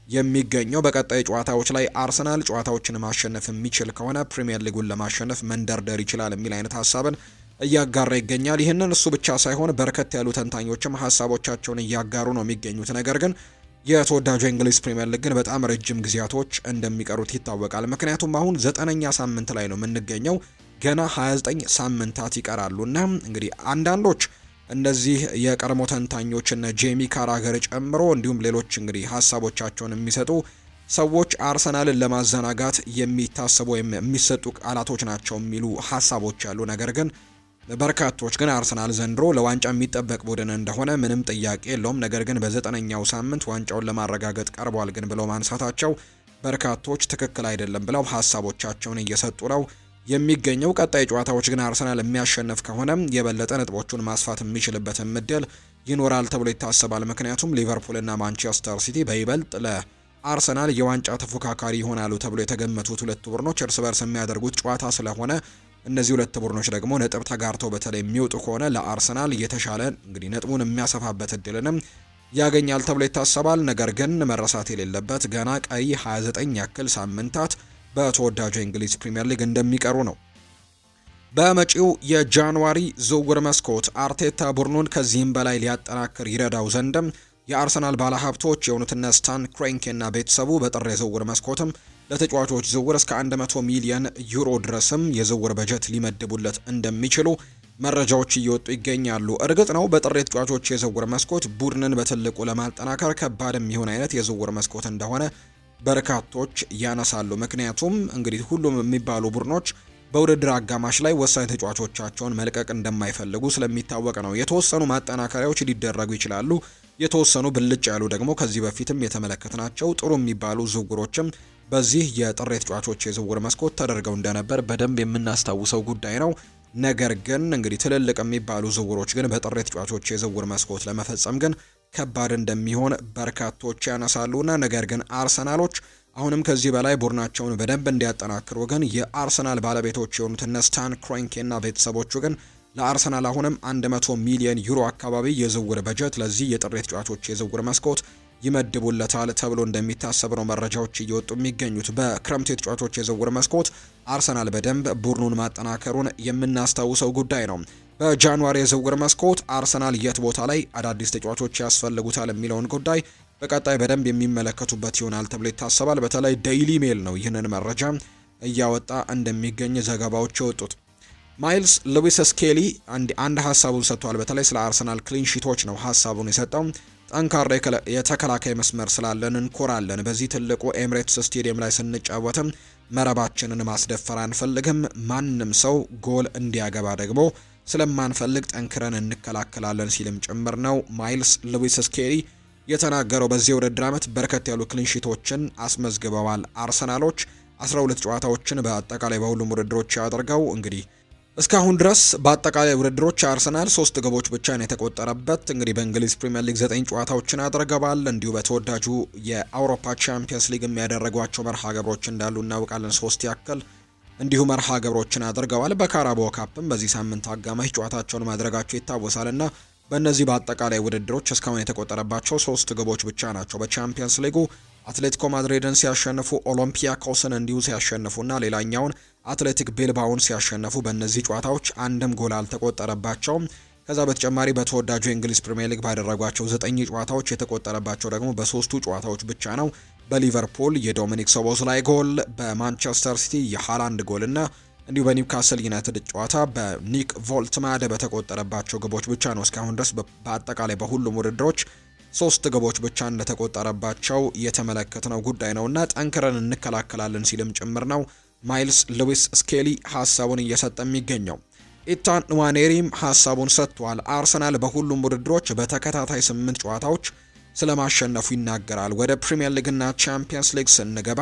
የሚገኘው። በቀጣይ ጨዋታዎች ላይ አርሰናል ጨዋታዎችን ማሸነፍ የሚችል ከሆነ ፕሪሚየር ሊጉን ለማሸነፍ መንደርደር ይችላል የሚል አይነት ሀሳብን እያጋራ ይገኛል። ይህንን እሱ ብቻ ሳይሆን በርከት ያሉ ተንታኞችም ሀሳቦቻቸውን እያጋሩ ነው የሚገኙት። ነገር ግን የተወዳጁ የእንግሊዝ ፕሪሚየር ሊግ ግን በጣም ረጅም ጊዜያቶች እንደሚቀሩት ይታወቃል። ምክንያቱም አሁን 9ኛ ሳምንት ላይ ነው የምንገኘው። ገና 29 ሳምንታት ይቀራሉና እንግዲህ አንዳንዶች እነዚህ የቀድሞ ተንታኞች እና ጄሚ ካራገር ጨምሮ እንዲሁም ሌሎች እንግዲህ ሀሳቦቻቸውን የሚሰጡ ሰዎች አርሰናልን ለማዘናጋት የሚታሰቡ ወይም የሚሰጡ ቃላቶች ናቸው የሚሉ ሀሳቦች አሉ። ነገር ግን በርካቶች ግን አርሰናል ዘንድሮ ለዋንጫ የሚጠበቅ ቡድን እንደሆነ ምንም ጥያቄ የለውም። ነገር ግን በ9ኛው ሳምንት ዋንጫውን ለማረጋገጥ ቀርቧል ግን ብለው ማንሳታቸው በርካቶች ትክክል አይደለም ብለው ሀሳቦቻቸውን እየሰጡ ነው የሚገኘው። ቀጣይ ጨዋታዎች ግን አርሰናል የሚያሸንፍ ከሆነ የበለጠ ነጥቦቹን ማስፋት የሚችልበትን እድል ይኖራል ተብሎ ይታሰባል። ምክንያቱም ሊቨርፑልና ማንቸስተር ሲቲ በይበልጥ ለአርሰናል የዋንጫ ተፎካካሪ ይሆናሉ ተብሎ የተገመቱት ሁለቱ ቡድኖች እርስ በርስ የሚያደርጉት ጨዋታ ስለሆነ እነዚህ ሁለት ቡድኖች ደግሞ ነጥብ ተጋርተው በተለይ የሚወጡ ከሆነ ለአርሰናል የተሻለ እንግዲህ ነጥቡን የሚያሰፋበት እድልንም ያገኛል ተብሎ ይታሰባል። ነገር ግን መረሳት የሌለበት ገና ቀሪ 29 ያክል ሳምንታት በተወዳጁ የእንግሊዝ ፕሪሚየር ሊግ እንደሚቀሩ ነው። በመጪው የጃንዋሪ ዝውውር መስኮት አርቴታ ቡድኑን ከዚህም በላይ ሊያጠናክር ይረዳው ዘንድም የአርሰናል ባለሀብቶች የሆኑትና ስታን ክሬንኬና ቤተሰቡ በጥር የዝውውር መስኮትም ለተጫዋቾች ዝውውር እስከ 100 ሚሊዮን ዩሮ ድረስም የዝውውር በጀት ሊመድቡለት እንደሚችሉ መረጃዎች እየወጡ ይገኛሉ። እርግጥ ነው በጥር የተጫዋቾች የዝውውር መስኮት ቡድንን በትልቁ ለማጠናከር ከባድ የሚሆን አይነት የዝውውር መስኮት እንደሆነ በርካቶች ያነሳሉ። ምክንያቱም እንግዲህ ሁሉም የሚባሉ ቡድኖች በውድድር አጋማሽ ላይ ወሳኝ ተጫዋቾቻቸውን መልቀቅ እንደማይፈልጉ ስለሚታወቅ ነው። የተወሰኑ ማጠናከሪያዎች ሊደረጉ ይችላሉ። የተወሰኑ ብልጭ ያሉ ደግሞ ከዚህ በፊትም የተመለከትናቸው ጥሩ የሚባሉ ዝውውሮችም በዚህ የጥር ተጫዋቾች የዝውውር መስኮት ተደርገው እንደነበር በደንብ የምናስታውሰው ጉዳይ ነው። ነገር ግን እንግዲህ ትልልቅ የሚባሉ ዝውውሮች ግን በጥር ተጫዋቾች የዝውውር መስኮት ለመፈጸም ግን ከባድ እንደሚሆን በርካቶች ያነሳሉና ነገር ግን አርሰናሎች አሁንም ከዚህ በላይ ቡድናቸውን በደንብ እንዲያጠናክሩ ግን የአርሰናል ባለቤቶች የሆኑት ስታን ክሮንኬና ቤተሰቦቹ ግን ለአርሰናል አሁንም 100 ሚሊዮን ዩሮ አካባቢ የዝውውር በጀት ለዚህ የጥር ተጫዋቾች የዝውውር መስኮት ይመድቡለታል ተብሎ እንደሚታሰብ ነው መረጃዎች እየወጡ የሚገኙት። በክረምት የተጫዋቾች የዝውውር መስኮት አርሰናል በደንብ ቡድኑን ማጠናከሩን የምናስታውሰው ጉዳይ ነው። በጃንዋሪ የዝውውር መስኮት አርሰናል የት ቦታ ላይ አዳዲስ ተጫዋቾች ያስፈልጉታል የሚለውን ጉዳይ በቀጣይ በደንብ የሚመለከቱበት ይሆናል ተብሎ ይታሰባል። በተለይ ዴይሊ ሜል ነው ይህንን መረጃ እያወጣ እንደሚገኝ ዘገባዎች የወጡት። ማይልስ ሉዊስ ስኬሊ አንድ ሀሳቡን ሰጥቷል። በተለይ ስለ አርሰናል ክሊንሺቶች ነው ሀሳቡን የሰጠው። ጠንካራ የተከላካይ መስመር ስላለን እንኮራለን። በዚህ ትልቁ ኤምሬትስ ስቴዲየም ላይ ስንጫወትም መረባችንን ማስደፈር አንፈልግም። ማንም ሰው ጎል እንዲያገባ ደግሞ ስለማንፈልግ ጠንክረን እንከላከላለን ሲልም ጭምር ነው ማይልስ ሉዊስ ስኬሊ የተናገረው። በዚህ ውድድር ዓመት በርከት ያሉ ክሊንሺቶችን አስመዝግበዋል አርሰናሎች 12 ጨዋታዎችን በአጠቃላይ በሁሉም ውድድሮች ያደርገው እንግዲህ እስካሁን ድረስ በአጠቃላይ ውድድሮች አርሰናል 3 ግቦች ብቻ ነው የተቆጠረበት። እንግዲህ በእንግሊዝ ፕሪሚየር ሊግ 9 ጨዋታዎችን አድርገዋል። እንዲሁ በተወዳጁ የአውሮፓ ቻምፒየንስ ሊግ የሚያደረጓቸው መርሃ ግብሮች እንዳሉ እናውቃለን። 3 ያክል እንዲሁ መርሃ ግብሮችን አድርገዋል። በካራባኦ ካፕም በዚህ ሳምንት አጋማሽ ጨዋታቸውን ማድረጋቸው ይታወሳልና በእነዚህ በአጠቃላይ ውድድሮች እስካሁን የተቆጠረባቸው 3 ግቦች ብቻ ናቸው። በቻምፒየንስ ሊጉ አትሌቲኮ ማድሪድን ሲያሸንፉ፣ ኦሎምፒያኮስን እንዲሁ ሲያሸንፉና ሌላኛውን አትሌቲክ ቤልባውን ሲያሸንፉ በእነዚህ ጨዋታዎች አንድም ጎል አልተቆጠረባቸውም። ከዛ በተጨማሪ በተወዳጁ የእንግሊዝ ፕሪሚየር ሊግ ባደረጓቸው 9 ጨዋታዎች የተቆጠረባቸው ደግሞ በ3ቱ ጨዋታዎች ብቻ ነው። በሊቨርፑል የዶሚኒክ ሶቦስላይ ጎል፣ በማንቸስተር ሲቲ የሃላንድ ጎልና እንዲሁ በኒውካስል ዩናይትድ ጨዋታ በኒክ ቮልትማደ በተቆጠረባቸው ግቦች ብቻ ነው እስካሁን ድረስ በአጠቃላይ በሁሉም ውድድሮች 3 ግቦች ብቻ እንደተቆጠረባቸው የተመለከትነው ጉዳይ ነውና ጠንክረን እንከላከላለን ሲልም ጭምር ነው ማይልስ ሉዊስ ስኬሊ ሀሳቡን እየሰጠ የሚገኘው። ኢታን ንዋኔሪም ሀሳቡን ሰጥቷል። አርሰናል በሁሉም ውድድሮች በተከታታይ 8 ጨዋታዎች ስለማሸነፉ ይናገራል። ወደ ፕሪሚየር ሊግና ቻምፒየንስ ሊግ ስንገባ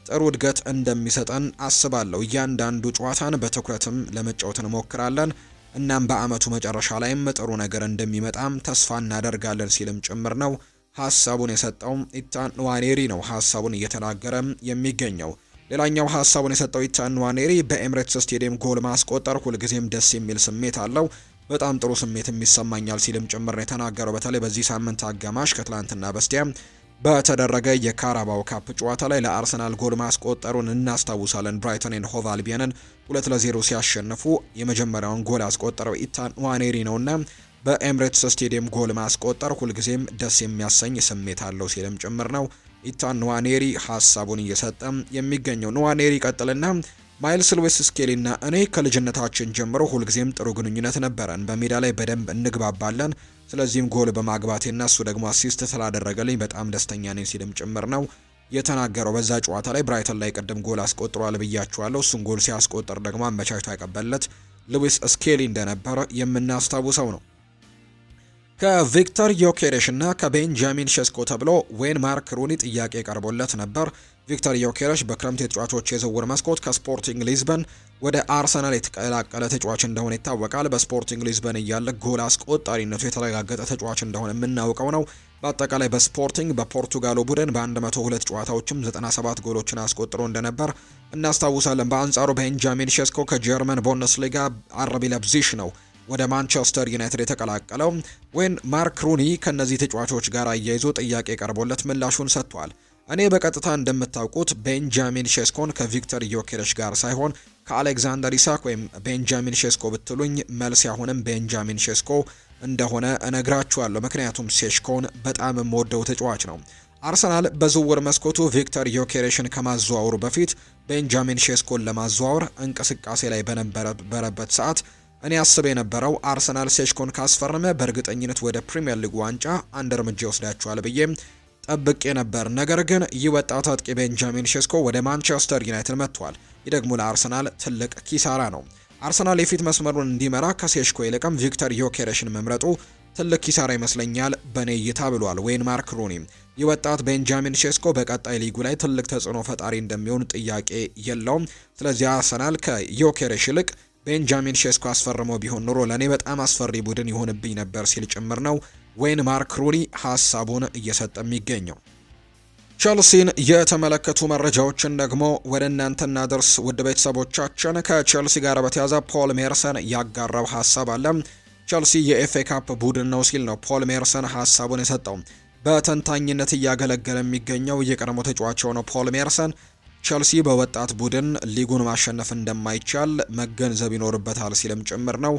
ጥሩ እድገት እንደሚሰጠን አስባለሁ። እያንዳንዱ ጨዋታን በትኩረትም ለመጫወት እንሞክራለን። እናም በአመቱ መጨረሻ ላይም ጥሩ ነገር እንደሚመጣም ተስፋ እናደርጋለን ሲልም ጭምር ነው ሀሳቡን የሰጠው። ኢታን ንዋኔሪ ነው ሀሳቡን እየተናገረ የሚገኘው። ሌላኛው ሀሳቡን የሰጠው ኢታን ንዋኔሪ በኤምሬትስ ስቴዲየም ጎል ማስቆጠር ሁልጊዜም ደስ የሚል ስሜት አለው፣ በጣም ጥሩ ስሜት ይሰማኛል ሲልም ጭምር ነው የተናገረው። በተለይ በዚህ ሳምንት አጋማሽ ከትላንትና በስቲያ በተደረገ የካራባኦ ካፕ ጨዋታ ላይ ለአርሰናል ጎል ማስቆጠሩን እናስታውሳለን። ብራይተን ኤንድ ሆቭ አልቢዮንን 2-0 ሲያሸንፉ የመጀመሪያውን ጎል ያስቆጠረው ኢታን ንዋኔሪ ነውና በኤምሬትስ ስቴዲየም ጎል ማስቆጠር ሁልጊዜም ደስ የሚያሰኝ ስሜት አለው ሲልም ጭምር ነው ኢታን ንዋኔሪ ሀሳቡን እየሰጠ የሚገኘው። ንዋኔሪ ቀጥልና ማይልስ ሉዊስ ስኬሊና እኔ ከልጅነታችን ጀምሮ ሁልጊዜም ጥሩ ግንኙነት ነበረን። በሜዳ ላይ በደንብ እንግባባለን። ስለዚህም ጎል በማግባቴና እሱ ደግሞ አሲስት ስላደረገልኝ በጣም ደስተኛ ነኝ ሲልም ጭምር ነው የተናገረው። በዛ ጨዋታ ላይ ብራይተን ላይ ቅድም ጎል አስቆጥሯል ብያችኋለሁ። እሱን ጎል ሲያስቆጥር ደግሞ አመቻችቶ ያቀበለት ሉዊስ ስኬሊ እንደነበረ የምናስታውሰው ነው። ከቪክተር ዮኬሬሽ እና ከቤንጃሚን ሼስኮ ተብሎ ዌይን ማርክ ሩኒ ጥያቄ ቀርቦለት ነበር። ቪክተር ዮኬሬሽ በክረምት የተጫዋቾች የዝውውር መስኮት ከስፖርቲንግ ሊዝበን ወደ አርሰናል የተቀላቀለ ተጫዋች እንደሆነ ይታወቃል። በስፖርቲንግ ሊዝበን እያለ ጎል አስቆጣሪነቱ የተረጋገጠ ተጫዋች እንደሆነ የምናውቀው ነው። በአጠቃላይ በስፖርቲንግ በፖርቱጋሉ ቡድን በ102 ጨዋታዎችም 97 ጎሎችን አስቆጥሮ እንደነበር እናስታውሳለን። በአንጻሩ ቤንጃሚን ሼስኮ ከጀርመን ቡንደስሊጋ አርቢ ለብዚሽ ነው ወደ ማንቸስተር ዩናይትድ የተቀላቀለው። ዌይን ማርክ ሩኒ ከነዚህ ተጫዋቾች ጋር አያይዞ ጥያቄ ቀርቦለት ምላሹን ሰጥቷል። እኔ በቀጥታ እንደምታውቁት ቤንጃሚን ሼስኮን ከቪክተር ዮኬሬሽ ጋር ሳይሆን ከአሌክዛንደር ኢሳክ ወይም ቤንጃሚን ሼስኮ ብትሉኝ መልስ አሁንም ቤንጃሚን ሼስኮ እንደሆነ እነግራችኋለሁ። ምክንያቱም ሼስኮን በጣም የምወደው ተጫዋች ነው። አርሰናል በዝውውር መስኮቱ ቪክተር ዮኬሬሽን ከማዘዋወሩ በፊት ቤንጃሚን ሼስኮን ለማዘዋወር እንቅስቃሴ ላይ በነበረበት ሰዓት እኔ አስቤ የነበረው አርሰናል ሼስኮን ካስፈረመ በእርግጠኝነት ወደ ፕሪሚየር ሊግ ዋንጫ አንድ እርምጃ ይወስዳቸዋል ብዬ ጠብቄ ነበር። ነገር ግን ይህ ወጣት አጥቂ ቤንጃሚን ሼስኮ ወደ ማንቸስተር ዩናይትድ መጥቷል። ይህ ደግሞ ለአርሰናል ትልቅ ኪሳራ ነው። አርሰናል የፊት መስመሩን እንዲመራ ከሼስኮ ይልቅም ቪክተር ዮኬሬሽን መምረጡ ትልቅ ኪሳራ ይመስለኛል በኔ እይታ ብሏል ዌይን ማርክ ሩኒ። ይህ ወጣት ቤንጃሚን ሼስኮ በቀጣይ ሊጉ ላይ ትልቅ ተጽዕኖ ፈጣሪ እንደሚሆን ጥያቄ የለውም። ስለዚህ አርሰናል ከዮኬሬሽ ይልቅ ቤንጃሚን ሼስኮ አስፈርመው ቢሆን ኖሮ ለኔ በጣም አስፈሪ ቡድን ይሆንብኝ ነበር ሲል ጭምር ነው ዌይን ማርክ ሩኒ ሀሳቡን እየሰጠ የሚገኘው። ቸልሲን የተመለከቱ መረጃዎችን ደግሞ ወደ እናንተ እናደርስ ውድ ቤተሰቦቻችን። ከቸልሲ ጋር በተያያዘ ፖል ሜርሰን ያጋራው ሀሳብ አለ። ቸልሲ የኤፍኤ ካፕ ቡድን ነው ሲል ነው ፖል ሜርሰን ሀሳቡን የሰጠው። በተንታኝነት እያገለገለ የሚገኘው የቀድሞ ተጫዋች ነው ፖል ሜርሰን ቸልሲ በወጣት ቡድን ሊጉን ማሸነፍ እንደማይቻል መገንዘብ ይኖርበታል ሲልም ጭምር ነው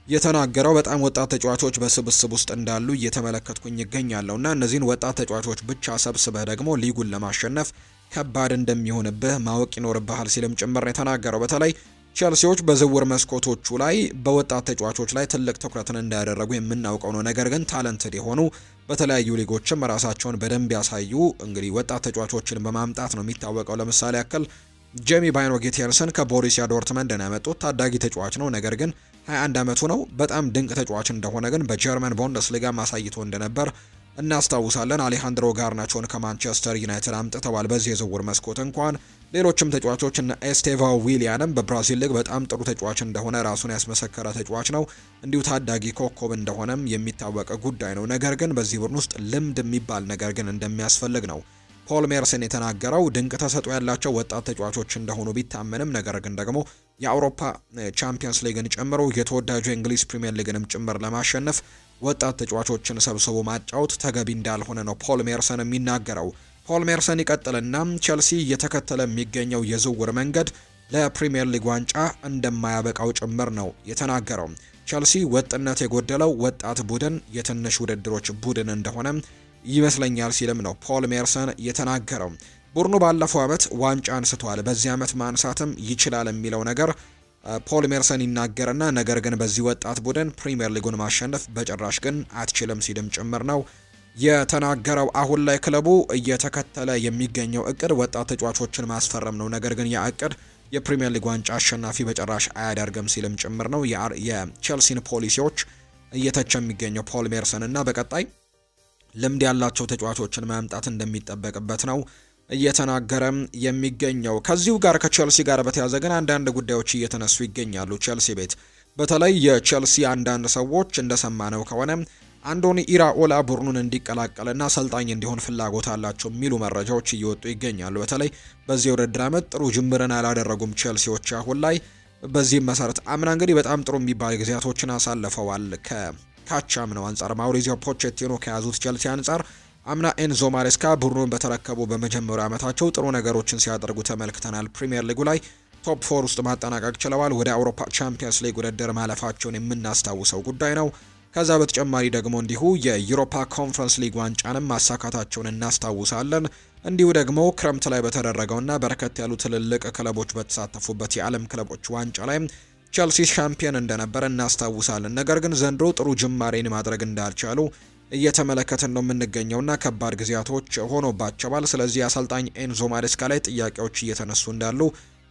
የተናገረው። በጣም ወጣት ተጫዋቾች በስብስብ ውስጥ እንዳሉ እየተመለከትኩኝ ይገኛለሁና እነዚህን ወጣት ተጫዋቾች ብቻ ሰብስበህ ደግሞ ሊጉን ለማሸነፍ ከባድ እንደሚሆንብህ ማወቅ ይኖርብሃል ሲልም ጭምር የተናገረው። በተለይ ቸልሲዎች በዝውውር መስኮቶቹ ላይ በወጣት ተጫዋቾች ላይ ትልቅ ትኩረትን እንዳያደረጉ የምናውቀው ነው። ነገር ግን ታለንትድ የሆኑ በተለያዩ ሊጎችም ራሳቸውን በደንብ ያሳዩ እንግዲህ ወጣት ተጫዋቾችን በማምጣት ነው የሚታወቀው። ለምሳሌ ያክል ጄሚ ባይኖ ጊቴንስን ከቦሩሲያ ዶርትመንድ ነው ያመጡት። ታዳጊ ተጫዋች ነው፣ ነገር ግን 21 ዓመቱ ነው። በጣም ድንቅ ተጫዋች እንደሆነ ግን በጀርመን ቡንደስሊጋ ማሳይቶ እንደነበር እናስታውሳለን። አሌሃንድሮ ጋርናቾን ከማንቸስተር ዩናይትድ አምጥተዋል በዚህ የዝውውር መስኮት። እንኳን ሌሎችም ተጫዋቾች እና ኤስቴቫ ዊሊያንም በብራዚል ሊግ በጣም ጥሩ ተጫዋች እንደሆነ ራሱን ያስመሰከረ ተጫዋች ነው። እንዲሁ ታዳጊ ኮከብ እንደሆነም የሚታወቅ ጉዳይ ነው። ነገር ግን በዚህ ቡድን ውስጥ ልምድ የሚባል ነገር ግን እንደሚያስፈልግ ነው ፖል ሜርሰን የተናገረው። ድንቅ ተሰጥኦ ያላቸው ወጣት ተጫዋቾች እንደሆኑ ቢታመንም ነገር ግን ደግሞ የአውሮፓ ቻምፒየንስ ሊግን ጨምሮ የተወዳጁ የእንግሊዝ ፕሪሚየር ሊግንም ጭምር ለማሸነፍ ወጣት ተጫዋቾችን ሰብስቦ ማጫወት ተገቢ እንዳልሆነ ነው ፖል ሜርሰን የሚናገረው። ፖል ሜርሰን ይቀጥልና ቸልሲ እየተከተለ የሚገኘው የዝውውር መንገድ ለፕሪሚየር ሊግ ዋንጫ እንደማያበቃው ጭምር ነው የተናገረው። ቸልሲ ወጥነት የጎደለው ወጣት ቡድን፣ የትንሽ ውድድሮች ቡድን እንደሆነ ይመስለኛል ሲልም ነው ፖል ሜርሰን የተናገረው። ቡድኑ ባለፈው ዓመት ዋንጫ አንስቷል፣ በዚህ ዓመት ማንሳትም ይችላል የሚለው ነገር ፖል ሜርሰን ይናገርና ነገር ግን በዚህ ወጣት ቡድን ፕሪሚየር ሊጉን ማሸነፍ በጭራሽ ግን አትችልም ሲልም ጭምር ነው የተናገረው። አሁን ላይ ክለቡ እየተከተለ የሚገኘው እቅድ ወጣት ተጫዋቾችን ማስፈረም ነው፣ ነገር ግን ያ እቅድ የፕሪሚየር ሊግ ዋንጫ አሸናፊ በጭራሽ አያደርግም ሲልም ጭምር ነው የቼልሲን ፖሊሲዎች እየተቸ የሚገኘው ፖል ሜርሰን እና በቀጣይ ልምድ ያላቸው ተጫዋቾችን ማምጣት እንደሚጠበቅበት ነው እየተናገረም የሚገኘው። ከዚሁ ጋር ከቼልሲ ጋር በተያያዘ ግን አንዳንድ ጉዳዮች እየተነሱ ይገኛሉ ቼልሲ ቤት። በተለይ የቼልሲ አንዳንድ ሰዎች እንደሰማነው ከሆነ አንዶኒ ኢራኦላ ቡድኑን እንዲቀላቀልና አሰልጣኝ እንዲሆን ፍላጎት አላቸው የሚሉ መረጃዎች እየወጡ ይገኛሉ። በተለይ በዚህ ውድድር ዓመት ጥሩ ጅምርን አላደረጉም ቼልሲዎች አሁን ላይ። በዚህም መሰረት አምና እንግዲህ በጣም ጥሩ የሚባል ጊዜያቶችን አሳልፈዋል ካቻምናው አንጻር ማውሪዚዮ ፖቼቲኖ ከያዙት ቸልሲ አንጻር አምና ኤንዞ ማሬስካ ቡድኑን በተረከቡ በመጀመሪያው ዓመታቸው ጥሩ ነገሮችን ሲያደርጉ ተመልክተናል። ፕሪሚየር ሊጉ ላይ ቶፕ 4 ውስጥ ማጠናቀቅ ችለዋል። ወደ አውሮፓ ቻምፒየንስ ሊግ ውድድር ማለፋቸውን የምናስታውሰው ጉዳይ ነው። ከዛ በተጨማሪ ደግሞ እንዲሁ የዩሮፓ ኮንፈረንስ ሊግ ዋንጫንም ማሳካታቸውን እናስታውሳለን። እንዲሁ ደግሞ ክረምት ላይ በተደረገውና በርከት ያሉ ትልልቅ ክለቦች በተሳተፉበት የዓለም ክለቦች ዋንጫ ላይ ቸልሲ ሻምፒዮን እንደነበረ እናስታውሳለን። ነገር ግን ዘንድሮ ጥሩ ጅማሬን ማድረግ እንዳልቻሉ እየተመለከትን ነው የምንገኘውና ከባድ ጊዜያቶች ሆኖባቸዋል። ስለዚህ አሰልጣኝ ኤንዞ ማሬስካ ላይ ጥያቄዎች እየተነሱ እንዳሉ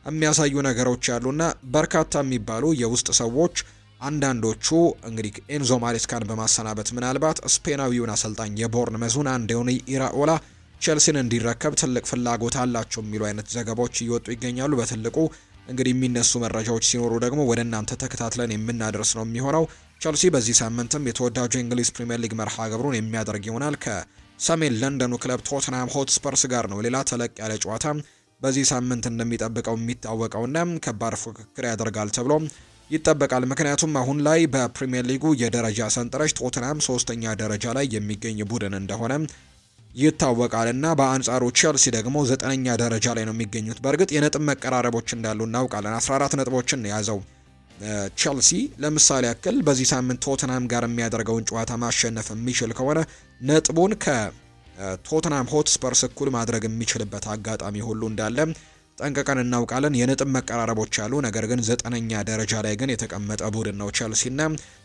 የሚያሳዩ ነገሮች ያሉና በርካታ የሚባሉ የውስጥ ሰዎች አንዳንዶቹ እንግዲህ ኤንዞ ማሬስካን በማሰናበት ምናልባት ስፔናዊውን አሰልጣኝ የቦርን መዙን አንዶኒ ኢራኦላ ቸልሲን እንዲረከብ ትልቅ ፍላጎት አላቸው የሚሉ አይነት ዘገባዎች እየወጡ ይገኛሉ። በትልቁ እንግዲህ የሚነሱ መረጃዎች ሲኖሩ ደግሞ ወደ እናንተ ተከታትለን የምናደርስ ነው የሚሆነው። ቸልሲ በዚህ ሳምንትም የተወዳጁ የእንግሊዝ ፕሪሚየር ሊግ መርሃ ግብሩን የሚያደርግ ይሆናል ከሰሜን ለንደኑ ክለብ ቶተንሃም ሆትስፐርስ ጋር ነው። ሌላ ተለቅ ያለ ጨዋታ በዚህ ሳምንት እንደሚጠብቀው የሚታወቀውና ከባድ ፉክክር ያደርጋል ተብሎ ይጠበቃል። ምክንያቱም አሁን ላይ በፕሪሚየር ሊጉ የደረጃ ሰንጠረዥ ቶተንሃም 3ኛ ደረጃ ላይ የሚገኝ ቡድን እንደሆነ ይታወቃልና በአንጻሩ ቸልሲ ደግሞ 9ኛ ደረጃ ላይ ነው የሚገኙት። በእርግጥ የነጥብ መቀራረቦች እንዳሉ እናውቃለን። 14 ነጥቦችን የያዘው ቸልሲ ለምሳሌ ያክል በዚህ ሳምንት ቶተንሃም ጋር የሚያደርገውን ጨዋታ ማሸነፍ የሚችል ከሆነ ነጥቡን ከቶተንሃም ሆትስፐርስ እኩል ማድረግ የሚችልበት አጋጣሚ ሁሉ እንዳለ ጠንቅቀን እናውቃለን። የነጥብ መቀራረቦች አሉ። ነገር ግን 9ኛ ደረጃ ላይ ግን የተቀመጠ ቡድን ነው ቸልሲና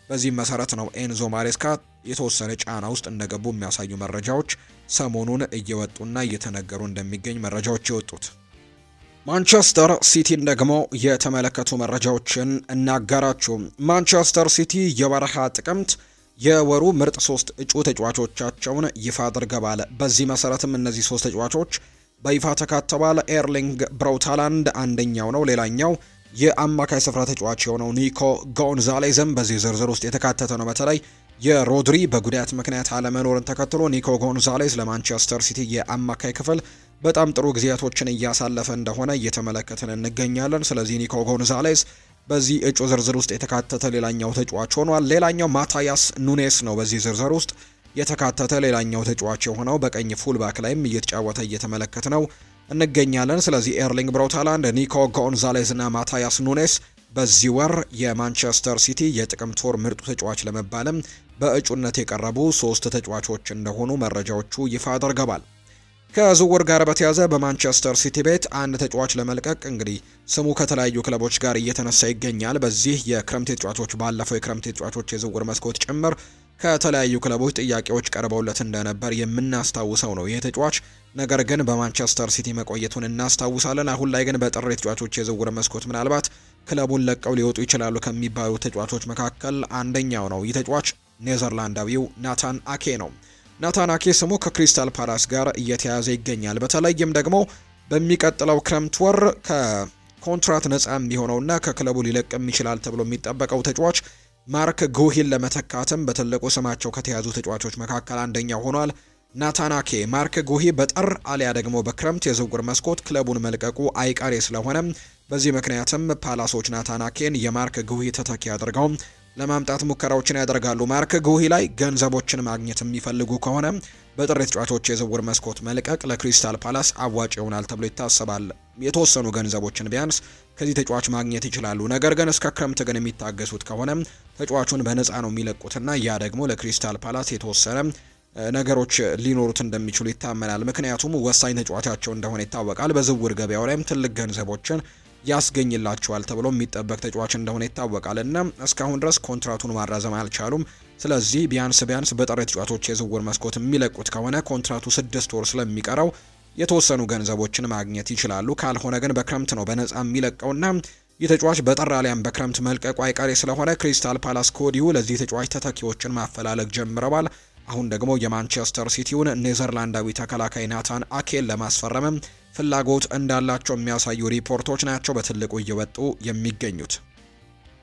በዚህ መሰረት ነው ኤንዞ ማሬስካ የተወሰነ ጫና ውስጥ እንደገቡ የሚያሳዩ መረጃዎች ሰሞኑን እየወጡና እየተነገሩ እንደሚገኝ መረጃዎች የወጡት። ማንቸስተር ሲቲን ደግሞ የተመለከቱ መረጃዎችን እናጋራችሁ። ማንቸስተር ሲቲ የወርሃ ጥቅምት የወሩ ምርጥ 3 እጩ ተጫዋቾቻቸውን ይፋ አድርገዋል። በዚህ መሰረትም እነዚህ 3 ተጫዋቾች በይፋ ተካተዋል። ኤርሊንግ ብራውት ሃላንድ አንደኛው ነው። ሌላኛው የአማካይ ስፍራ ተጫዋች የሆነው ኒኮ ጎንዛሌዝም በዚህ ዝርዝር ውስጥ የተካተተ ነው። በተለይ የሮድሪ በጉዳት ምክንያት አለመኖርን ተከትሎ ኒኮ ጎንዛሌዝ ለማንቸስተር ሲቲ የአማካይ ክፍል በጣም ጥሩ ጊዜያቶችን እያሳለፈ እንደሆነ እየተመለከትን እንገኛለን። ስለዚህ ኒኮ ጎንዛሌዝ በዚህ እጩ ዝርዝር ውስጥ የተካተተ ሌላኛው ተጫዋች ሆኗል። ሌላኛው ማታያስ ኑኔስ ነው በዚህ ዝርዝር ውስጥ የተካተተ ሌላኛው ተጫዋች የሆነው በቀኝ ፉልባክ ላይም እየተጫወተ እየተመለከት ነው እንገኛለን። ስለዚህ ኤርሊንግ ብራውት ሃላንድ፣ ኒኮ ጎንዛሌዝ እና ማታያስ ኑኔስ በዚህ ወር የማንቸስተር ሲቲ የጥቅምት ወር ምርጡ ተጫዋች ለመባልም በእጩነት የቀረቡ 3 ተጫዋቾች እንደሆኑ መረጃዎቹ ይፋ አድርገዋል። ከዝውውር ጋር በተያዘ በማንቸስተር ሲቲ ቤት አንድ ተጫዋች ለመልቀቅ እንግዲህ ስሙ ከተለያዩ ክለቦች ጋር እየተነሳ ይገኛል። በዚህ የክረምት ተጫዋቾች ባለፈው የክረምት ተጫዋቾች የዝውውር መስኮት ጭምር ከተለያዩ ክለቦች ጥያቄዎች ቀርበውለት እንደነበር የምናስታውሰው ነው ይህ ተጫዋች። ነገር ግን በማንቸስተር ሲቲ መቆየቱን እናስታውሳለን። አሁን ላይ ግን በጥር ተጫዋቾች የዝውውር መስኮት ምናልባት ክለቡን ለቀው ሊወጡ ይችላሉ ከሚባሉ ተጫዋቾች መካከል አንደኛው ነው። ይህ ተጫዋች ኔዘርላንዳዊው ናታን አኬ ነው። ናታን አኬ ስሙ ከክሪስታል ፓላስ ጋር እየተያያዘ ይገኛል። በተለይም ደግሞ በሚቀጥለው ክረምት ወር ከኮንትራት ነጻ የሚሆነውና ከክለቡ ሊለቅም ይችላል ተብሎ የሚጠበቀው ተጫዋች ማርክ ጉሂን ለመተካትም በትልቁ ስማቸው ከተያዙ ተጫዋቾች መካከል አንደኛው ሆኗል። ናታን አኬ ማርክ ጉሂ በጥር አሊያ ደግሞ በክረምት የዝውውር መስኮት ክለቡን መልቀቁ አይቀሬ ስለሆነ በዚህ ምክንያትም ፓላሶች ናታን አኬን የማርክ ጉሂ ተተኪ አድርገው ለማምጣት ሙከራዎችን ያደርጋሉ። ማርክ ጉሂ ላይ ገንዘቦችን ማግኘት የሚፈልጉ ከሆነ በጥር ተጫዋቾች የዝውውር መስኮት መልቀቅ ለክሪስታል ፓላስ አዋጭ ይሆናል ተብሎ ይታሰባል። የተወሰኑ ገንዘቦችን ቢያንስ ከዚህ ተጫዋች ማግኘት ይችላሉ። ነገር ግን እስከ ክረምት ግን የሚታገሱት ከሆነ ተጫዋቹን በነፃ ነው የሚለቁትና ያ ደግሞ ለክሪስታል ፓላስ የተወሰነ ነገሮች ሊኖሩት እንደሚችሉ ይታመናል። ምክንያቱም ወሳኝ ተጫዋቻቸው እንደሆነ ይታወቃል። በዝውውር ገበያው ላይም ትልቅ ገንዘቦችን ያስገኝላቸዋል ተብሎ የሚጠበቅ ተጫዋች እንደሆነ ይታወቃል እና እስካሁን ድረስ ኮንትራቱን ማራዘም አልቻሉም። ስለዚህ ቢያንስ በጥር ተጫዋቾች የዝውውር መስኮት የሚለቁት ከሆነ ኮንትራቱ 6 ወር ስለሚቀረው የተወሰኑ ገንዘቦችን ማግኘት ይችላሉ። ካልሆነ ግን በክረምት ነው በነፃ የሚለቀውና ይህ ተጫዋች በጥር አሊያም በክረምት መልቀቁ አይቀሬ ስለሆነ ክሪስታል ፓላስ ኮዲው ለዚህ ተጫዋች ተተኪዎችን ማፈላለግ ጀምረዋል። አሁን ደግሞ የማንቸስተር ሲቲውን ኔዘርላንዳዊ ተከላካይ ናታን አኬን ለማስፈረም ፍላጎት እንዳላቸው የሚያሳዩ ሪፖርቶች ናቸው በትልቁ እየወጡ የሚገኙት።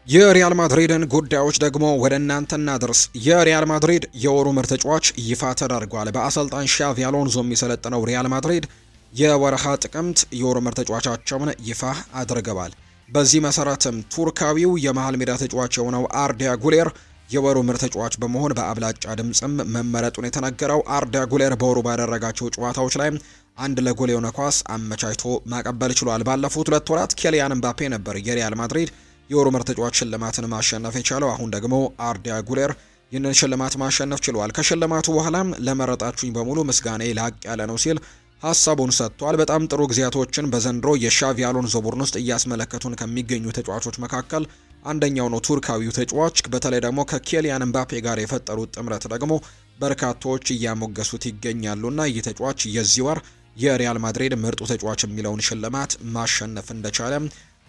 የሪያል ማድሪድን ጉዳዮች ደግሞ ወደ እናንተ እናድርስ። የሪያል ማድሪድ የወሩ ምርጥ ተጫዋች ይፋ ተደርጓል። በአሰልጣኝ ሻቪ አሎንዞ የሚሰለጥነው ሪያል ማድሪድ የወርሃ ጥቅምት የወሩ ምርጥ ተጫዋቻቸውን ይፋ አድርገዋል። በዚህ መሰረትም ቱርካዊው የመሃል ሜዳ ተጫዋች የሆነው አርዳ ጉሌር የወሩ ምርጥ ተጫዋች በመሆን በአብላጫ ድምጽም መመረጡን የተነገረው። አርዳ ጉሌር በወሩ ባደረጋቸው ጨዋታዎች ላይ አንድ ለጎል የሆነ ኳስ አመቻችቶ ማቀበል ችሏል። ባለፉት 2 ወራት ኬሊያን ምባፔ ነበር የሪያል ማድሪድ የወሩ ምርጥ ተጫዋች ሽልማትን ማሸነፍ የቻለው። አሁን ደግሞ አርዳ ጉሌር ይህንን ሽልማት ማሸነፍ ችሏል። ከሽልማቱ በኋላም ለመረጣችሁኝ በሙሉ ምስጋናዬ ላቅ ያለ ነው ሲል ሀሳቡን ሰጥቷል። በጣም ጥሩ ጊዜያቶችን በዘንድሮ የሻቪ አሎንዞ ቡድን ውስጥ እያስመለከቱን ከሚገኙ ተጫዋቾች መካከል አንደኛው ነው ቱርካዊው ተጫዋች። በተለይ ደግሞ ከኬሊያን ምባፔ ጋር የፈጠሩት ጥምረት ደግሞ በርካቶች እያሞገሱት ይገኛሉና ይህ ተጫዋች የዚህ ወር የሪያል ማድሪድ ምርጡ ተጫዋች የሚለውን ሽልማት ማሸነፍ እንደቻለ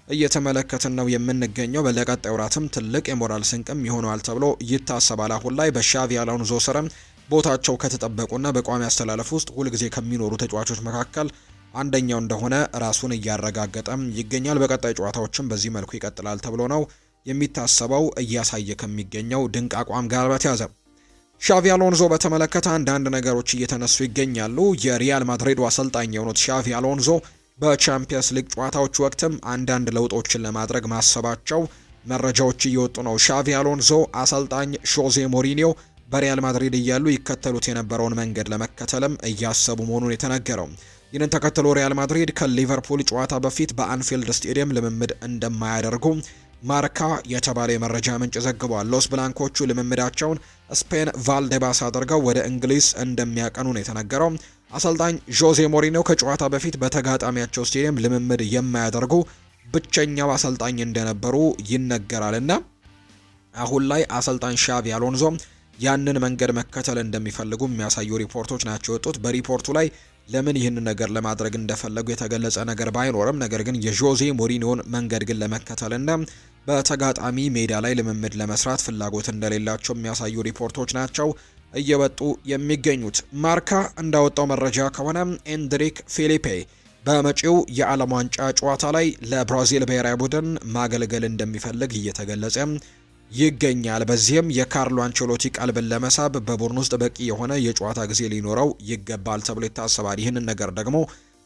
እየተመለከትን ነው የምንገኘው። በለቀጣይ ወራትም ትልቅ የሞራል ስንቅም ይሆናል ተብሎ ይታሰባል። አሁን ላይ በሻቪ አሎንዞ ስር ቦታቸው ከተጠበቁና በቋሚ አስተላለፍ ውስጥ ሁልጊዜ ከሚኖሩ ተጫዋቾች መካከል አንደኛው እንደሆነ ራሱን እያረጋገጠም ይገኛል። በቀጣይ ጨዋታዎችም በዚህ መልኩ ይቀጥላል ተብሎ ነው የሚታሰበው እያሳየ ከሚገኘው ድንቅ አቋም ጋር በተያያዘ ሻቪ አሎንዞ በተመለከተ አንዳንድ ነገሮች እየተነሱ ይገኛሉ። የሪያል ማድሪዱ አሰልጣኝ የሆኑት ሻቪ አሎንዞ በቻምፒየንስ ሊግ ጨዋታዎች ወቅትም አንዳንድ ለውጦችን ለማድረግ ማሰባቸው መረጃዎች እየወጡ ነው። ሻቪ አሎንዞ አሰልጣኝ ዦዜ ሞሪኒዮ በሪያል ማድሪድ እያሉ ይከተሉት የነበረውን መንገድ ለመከተልም እያሰቡ መሆኑን የተነገረው። ይህንን ተከትሎ ሪያል ማድሪድ ከሊቨርፑል ጨዋታ በፊት በአንፊልድ ስቴዲየም ልምምድ እንደማያደርጉ ማርካ የተባለ የመረጃ ምንጭ ዘግቧል። ሎስ ብላንኮቹ ልምምዳቸውን ስፔን ቫልዴባስ አድርገው ወደ እንግሊዝ እንደሚያቀኑ ነው የተነገረው። አሰልጣኝ ዦዜ ሞሪኒዮ ከጨዋታ በፊት በተጋጣሚያቸው ስቴዲየም ልምምድ የማያደርጉ ብቸኛው አሰልጣኝ እንደነበሩ ይነገራልና አሁን ላይ አሰልጣኝ ሻቪ አሎንዞ ያንን መንገድ መከተል እንደሚፈልጉ የሚያሳዩ ሪፖርቶች ናቸው የወጡት። በሪፖርቱ ላይ ለምን ይህንን ነገር ለማድረግ እንደፈለጉ የተገለጸ ነገር ባይኖርም ነገር ግን የዦዜ ሞሪኒዮን መንገድ ግን ለመከተልና በተጋጣሚ ሜዳ ላይ ልምምድ ለመስራት ፍላጎት እንደሌላቸው የሚያሳዩ ሪፖርቶች ናቸው እየወጡ የሚገኙት። ማርካ እንዳወጣው መረጃ ከሆነ ኤንድሪክ ፊሊፔ በመጪው የዓለም ዋንጫ ጨዋታ ላይ ለብራዚል ብሔራዊ ቡድን ማገልገል እንደሚፈልግ እየተገለጸ ይገኛል። በዚህም የካርሎ አንቸሎቲ ቀልብን ለመሳብ በቡድን ውስጥ በቂ የሆነ የጨዋታ ጊዜ ሊኖረው ይገባል ተብሎ ይታሰባል። ይህንን ነገር ደግሞ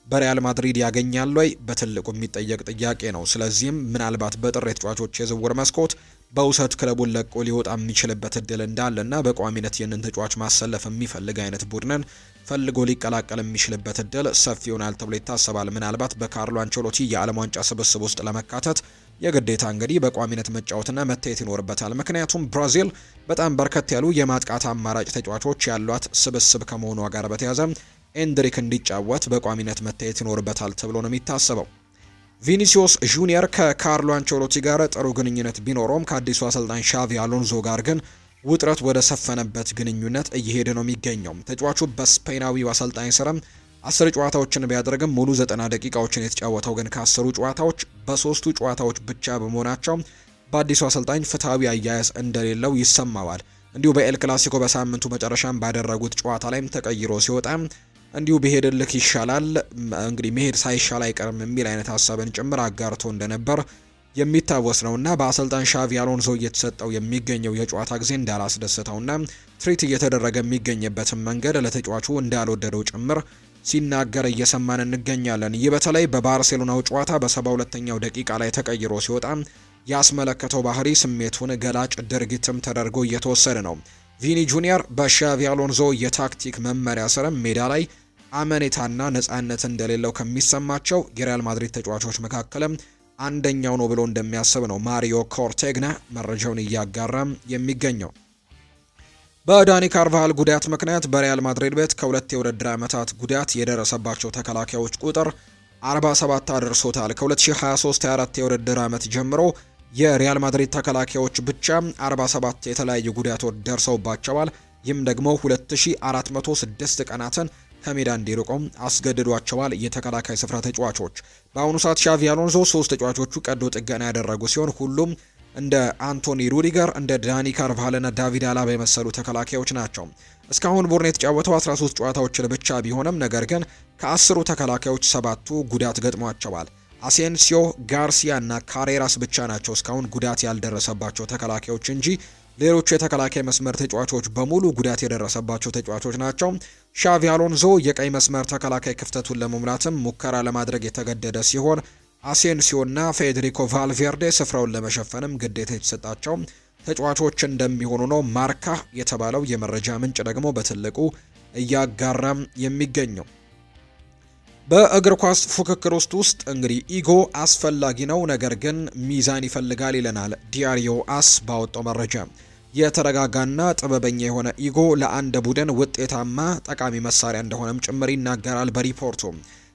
በሪያል ማድሪድ ያገኛል ወይ በትልቁ የሚጠየቅ ጥያቄ ነው። ስለዚህም ምናልባት በጥር ተጫዋቾች የዝውውር መስኮት በውሰት ክለቡን ለቆ ሊወጣ የሚችልበት እድል እንዳለና በቋሚነት ይህንን ተጫዋች ማሰለፍ የሚፈልግ አይነት ቡድንን ፈልጎ ሊቀላቀል የሚችልበት እድል ሰፊ ይሆናል ተብሎ ይታሰባል። ምናልባት በካርሎ አንቸሎቲ የዓለም ዋንጫ ስብስብ ውስጥ ለመካተት የግዴታ እንግዲህ በቋሚነት መጫወትና መታየት ይኖርበታል። ምክንያቱም ብራዚል በጣም በርከት ያሉ የማጥቃት አማራጭ ተጫዋቾች ያሏት ስብስብ ከመሆኗ ጋር በተያያዘ ኤንድሪክ እንዲጫወት በቋሚነት መታየት ይኖርበታል ተብሎ ነው የሚታሰበው። ቪኒሲዮስ ጁኒየር ከካርሎ አንቸሎቲ ጋር ጥሩ ግንኙነት ቢኖረውም ከአዲሱ አሰልጣኝ ሻቪ አሎንዞ ጋር ግን ውጥረት ወደ ሰፈነበት ግንኙነት እየሄደ ነው የሚገኘው። ተጫዋቹ በስፔናዊው አሰልጣኝ ስርም 10 ጨዋታዎችን ቢያደርግም ሙሉ 90 ደቂቃዎችን የተጫወተው ግን ከ10ሩ ጨዋታዎች በ3ቱ ጨዋታዎች ብቻ በመሆናቸው በአዲሱ አሰልጣኝ ፍትሐዊ አያያዝ እንደሌለው ይሰማዋል። እንዲሁ በኤል ክላሲኮ በሳምንቱ መጨረሻም ባደረጉት ጨዋታ ላይም ተቀይሮ ሲወጣ እንዲሁ ቢሄድልክ ይሻላል እንግዲህ መሄድ ሳይሻል አይቀርም የሚል አይነት ሀሳብን ጭምር አጋርቶ እንደነበር የሚታወስ ነውና በአሰልጣኝ ሻቪ አሎንዞ እየተሰጠው የሚገኘው የጨዋታ ጊዜ እንዳላስደሰተውና ትሪት እየተደረገ የሚገኝበትን መንገድ ለተጫዋቹ እንዳልወደደው ጭምር ሲናገር እየሰማን እንገኛለን። ይህ በተለይ በባርሴሎናው ጨዋታ በ72ኛው ደቂቃ ላይ ተቀይሮ ሲወጣ ያስመለከተው ባህሪ ስሜቱን ገላጭ ድርጊትም ተደርጎ እየተወሰደ ነው። ቪኒ ጁኒየር በሻቪ አሎንዞ የታክቲክ መመሪያ ስር ሜዳ ላይ አመኔታና ነጻነት እንደሌለው ከሚሰማቸው የሪያል ማድሪድ ተጫዋቾች መካከልም አንደኛው ነው ብሎ እንደሚያስብ ነው ማሪዮ ኮርቴግና መረጃውን እያጋራም የሚገኘው። በዳኒ ካርቫሃል ጉዳት ምክንያት በሪያል ማድሪድ ቤት ከሁለት የውድድር ዓመታት ጉዳት የደረሰባቸው ተከላካዮች ቁጥር 47 አድርሶታል። ከ2023-24 የውድድር ዓመት ጀምሮ የሪያል ማድሪድ ተከላካዮች ብቻ 47 የተለያዩ ጉዳቶች ደርሰውባቸዋል። ይህም ደግሞ 2406 ቀናትን ከሜዳ እንዲርቁም አስገድዷቸዋል። የተከላካይ ስፍራ ተጫዋቾች በአሁኑ ሰዓት ሻቪ አሎንዞ 3 ተጫዋቾቹ ቀዶ ጥገና ያደረጉ ሲሆን ሁሉም እንደ አንቶኒ ሩዲገር እንደ ዳኒ ካርቫሃልና ዳቪድ አላባ የመሰሉ ተከላካዮች ናቸው። እስካሁን ቡድኑ የተጫወተው 13 ጨዋታዎችን ብቻ ቢሆንም ነገር ግን ከ10ሩ ተከላካዮች 7ቱ ጉዳት ገጥሟቸዋል። አሴንሲዮ፣ ጋርሲያ እና ካሬራስ ብቻ ናቸው እስካሁን ጉዳት ያልደረሰባቸው ተከላካዮች እንጂ ሌሎቹ የተከላካይ መስመር ተጫዋቾች በሙሉ ጉዳት የደረሰባቸው ተጫዋቾች ናቸው። ሻቪ አሎንዞ የቀይ መስመር ተከላካይ ክፍተቱን ለመሙላትም ሙከራ ለማድረግ የተገደደ ሲሆን አሴንሲዮና ፌዴሪኮ ቫልቬርዴ ስፍራውን ለመሸፈንም ግዴታ የተሰጣቸው ተጫዋቾች እንደሚሆኑ ነው ማርካ የተባለው የመረጃ ምንጭ ደግሞ በትልቁ እያጋራም የሚገኘው። በእግር ኳስ ፉክክር ውስጥ እንግዲህ ኢጎ አስፈላጊ ነው፣ ነገር ግን ሚዛን ይፈልጋል ይለናል ዲያሪዮ አስ ባወጣው መረጃ። የተረጋጋና ጥበበኛ የሆነ ኢጎ ለአንድ ቡድን ውጤታማ ጠቃሚ መሳሪያ እንደሆነም ጭምር ይናገራል በሪፖርቱ።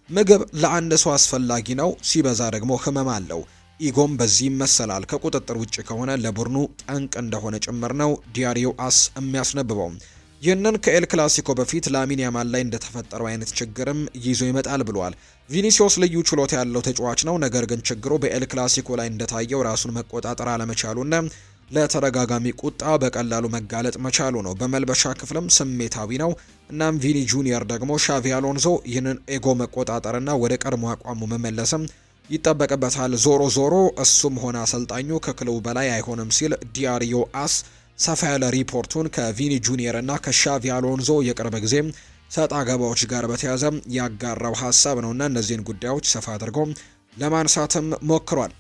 ምግብ ለአንድ ሰው አስፈላጊ ነው፣ ሲበዛ ደግሞ ህመም አለው። ኢጎም በዚህ ይመሰላል። ከቁጥጥር ውጭ ከሆነ ለቡድኑ ጠንቅ እንደሆነ ጭምር ነው ዲያሪዮ አስ የሚያስነብበው። ይህንን ከኤል ክላሲኮ በፊት ላሚን ያማል ላይ እንደተፈጠረው አይነት ችግርም ይዞ ይመጣል ብሏል። ቪኒሲዮስ ልዩ ችሎታ ያለው ተጫዋች ነው፣ ነገር ግን ችግሩ በኤል ክላሲኮ ላይ እንደታየው ራሱን መቆጣጠር አለመቻሉና ለተደጋጋሚ ቁጣ በቀላሉ መጋለጥ መቻሉ ነው። በመልበሻ ክፍልም ስሜታዊ ነው። እናም ቪኒ ጁኒየር ደግሞ ሻቪ አሎንዞ ይህንን ኤጎ መቆጣጠርና ወደ ቀድሞ አቋሙ መመለስም ይጠበቅበታል። ዞሮ ዞሮ እሱም ሆነ አሰልጣኙ ከክለቡ በላይ አይሆንም ሲል ዲያሪዮ አስ ሰፋ ያለ ሪፖርቱን ከቪኒ ጁኒየር እና ከሻቪ አሎንዞ የቅርብ ጊዜ ሰጣ ገባዎች ጋር በተያያዘ ያጋራው ሀሳብ ነውና እነዚህን ጉዳዮች ሰፋ አድርጎ ለማንሳትም ሞክሯል።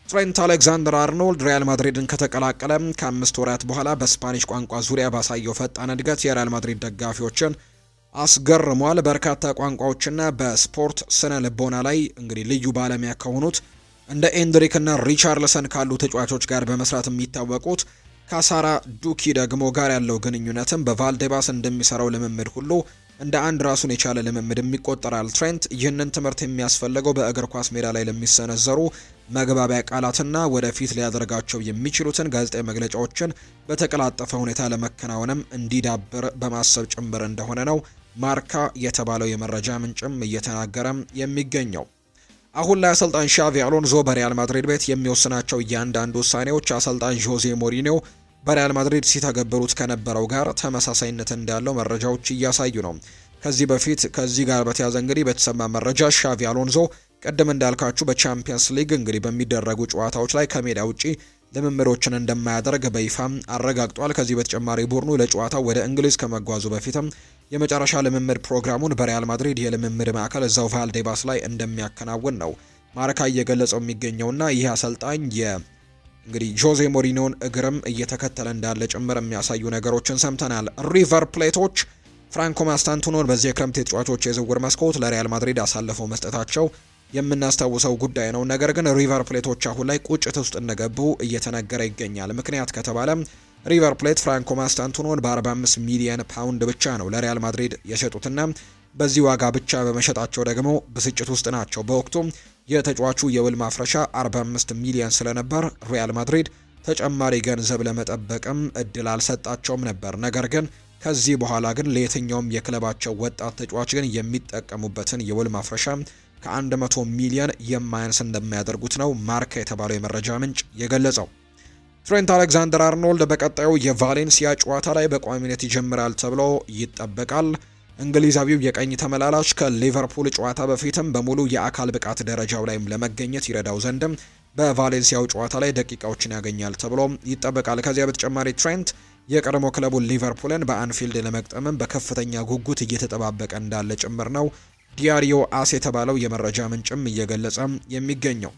ትሬንት አሌክዛንደር አርኖልድ ሪያል ማድሪድን ከተቀላቀለ ከ5 ወራት በኋላ በስፓኒሽ ቋንቋ ዙሪያ ባሳየው ፈጣን እድገት የሪያል ማድሪድ ደጋፊዎችን አስገርሟል። በርካታ ቋንቋዎችና በስፖርት ስነ ልቦና ላይ እንግዲህ ልዩ ባለሙያ ከሆኑት እንደ ኤንድሪክ እና ሪቻርልሰን ካሉ ተጫዋቾች ጋር በመስራት የሚታወቁት ካሳራ ዱኪ ደግሞ ጋር ያለው ግንኙነትም በቫልዴባስ እንደሚሰራው ልምምድ ሁሉ እንደ አንድ ራሱን የቻለ ልምምድ የሚቆጠራል። ትሬንት ይህንን ትምህርት የሚያስፈልገው በእግር ኳስ ሜዳ ላይ ለሚሰነዘሩ መግባቢያ ቃላትና ወደፊት ሊያደርጋቸው የሚችሉትን ጋዜጣዊ መግለጫዎችን በተቀላጠፈ ሁኔታ ለመከናወንም እንዲዳብር በማሰብ ጭምር እንደሆነ ነው ማርካ የተባለው የመረጃ ምንጭም እየተናገረም የሚገኘው። አሁን ላይ አሰልጣኝ ሻቪ አሎንዞ በሪያል ማድሪድ ቤት የሚወስናቸው እያንዳንዱ ውሳኔዎች አሰልጣኝ ዦዜ ሞሪኒዮ በሪያል ማድሪድ ሲተገብሩት ከነበረው ጋር ተመሳሳይነት እንዳለው መረጃዎች እያሳዩ ነው። ከዚህ ጋር በተያያዘ እንግዲህ በተሰማ መረጃ ሻቪ አሎንዞ ቀደም እንዳልካችሁ በቻምፒየንስ ሊግ እንግዲህ በሚደረጉ ጨዋታዎች ላይ ከሜዳ ውጪ ልምምዶችን እንደማያደርግ በይፋም አረጋግጧል። ከዚህ በተጨማሪ ቡድኑ ለጨዋታው ወደ እንግሊዝ ከመጓዙ በፊትም የመጨረሻ ልምምድ ፕሮግራሙን በሪያል ማድሪድ የልምምድ ማዕከል እዛው ቫልዴባስ ላይ እንደሚያከናውን ነው ማርካ እየገለጸው የሚገኘውና ይህ አሰልጣኝ እንግዲህ ጆዜ ሞሪኒዮን እግርም እየተከተለ እንዳለ ጭምር የሚያሳዩ ነገሮችን ሰምተናል። ሪቨር ፕሌቶች ፍራንኮ ማስታንቱኖን በዚህ የክረምት የተጫዋቾች የዝውውር መስኮት ለሪያል ማድሪድ አሳልፈው መስጠታቸው የምናስታውሰው ጉዳይ ነው። ነገር ግን ሪቨር ፕሌቶች አሁን ላይ ቁጭት ውስጥ እንደገቡ እየተነገረ ይገኛል። ምክንያት ከተባለ ሪቨር ፕሌት ፍራንኮ ማስታንቱኖን በ45 ሚሊዮን ፓውንድ ብቻ ነው ለሪያል ማድሪድ የሸጡትና በዚህ ዋጋ ብቻ በመሸጣቸው ደግሞ ብስጭት ውስጥ ናቸው። በወቅቱ የተጫዋቹ የውል ማፍረሻ 45 ሚሊዮን ስለነበር ሪያል ማድሪድ ተጨማሪ ገንዘብ ለመጠበቅም እድል አልሰጣቸውም ነበር። ነገር ግን ከዚህ በኋላ ግን ለየትኛውም የክለባቸው ወጣት ተጫዋች ግን የሚጠቀሙበትን የውል ማፍረሻ ከ100 ሚሊዮን የማያንስ እንደሚያደርጉት ነው ማርካ የተባለው የመረጃ ምንጭ የገለጸው። ትሬንት አሌክዛንደር አርኖልድ በቀጣዩ የቫሌንሲያ ጨዋታ ላይ በቋሚነት ይጀምራል ተብሎ ይጠበቃል። እንግሊዛዊው የቀኝ ተመላላሽ ከሊቨርፑል ጨዋታ በፊትም በሙሉ የአካል ብቃት ደረጃው ላይም ለመገኘት ይረዳው ዘንድም በቫሌንሲያው ጨዋታ ላይ ደቂቃዎችን ያገኛል ተብሎ ይጠበቃል። ከዚያ በተጨማሪ ትሬንት የቀድሞ ክለቡን ሊቨርፑልን በአንፊልድ ለመቅጠምም በከፍተኛ ጉጉት እየተጠባበቀ እንዳለ ጭምር ነው ዲያሪዮ አስ የተባለው የመረጃ ምንጭም እየገለጸ የሚገኘው።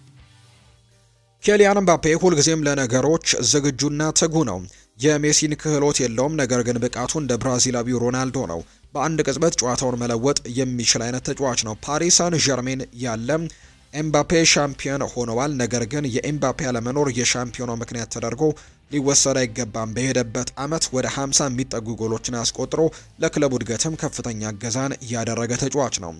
ኬሊያን ምባፔ ሁልጊዜም ለነገሮች ዝግጁና ትጉ ነው። የሜሲን ክህሎት የለውም፣ ነገር ግን ብቃቱ እንደ ብራዚላዊው ሮናልዶ ነው። በአንድ ቅጽበት ጨዋታውን መለወጥ የሚችል አይነት ተጫዋች ነው። ፓሪስ ሳን ዠርሜን ያለ ኤምባፔ ሻምፒዮን ሆነዋል። ነገር ግን የኤምባፔ አለመኖር የሻምፒዮናው ምክንያት ተደርጎ ሊወሰድ አይገባም። በሄደበት አመት ወደ 50 የሚጠጉ ጎሎችን አስቆጥሮ ለክለቡ እድገትም ከፍተኛ እገዛን ያደረገ ተጫዋች ነው።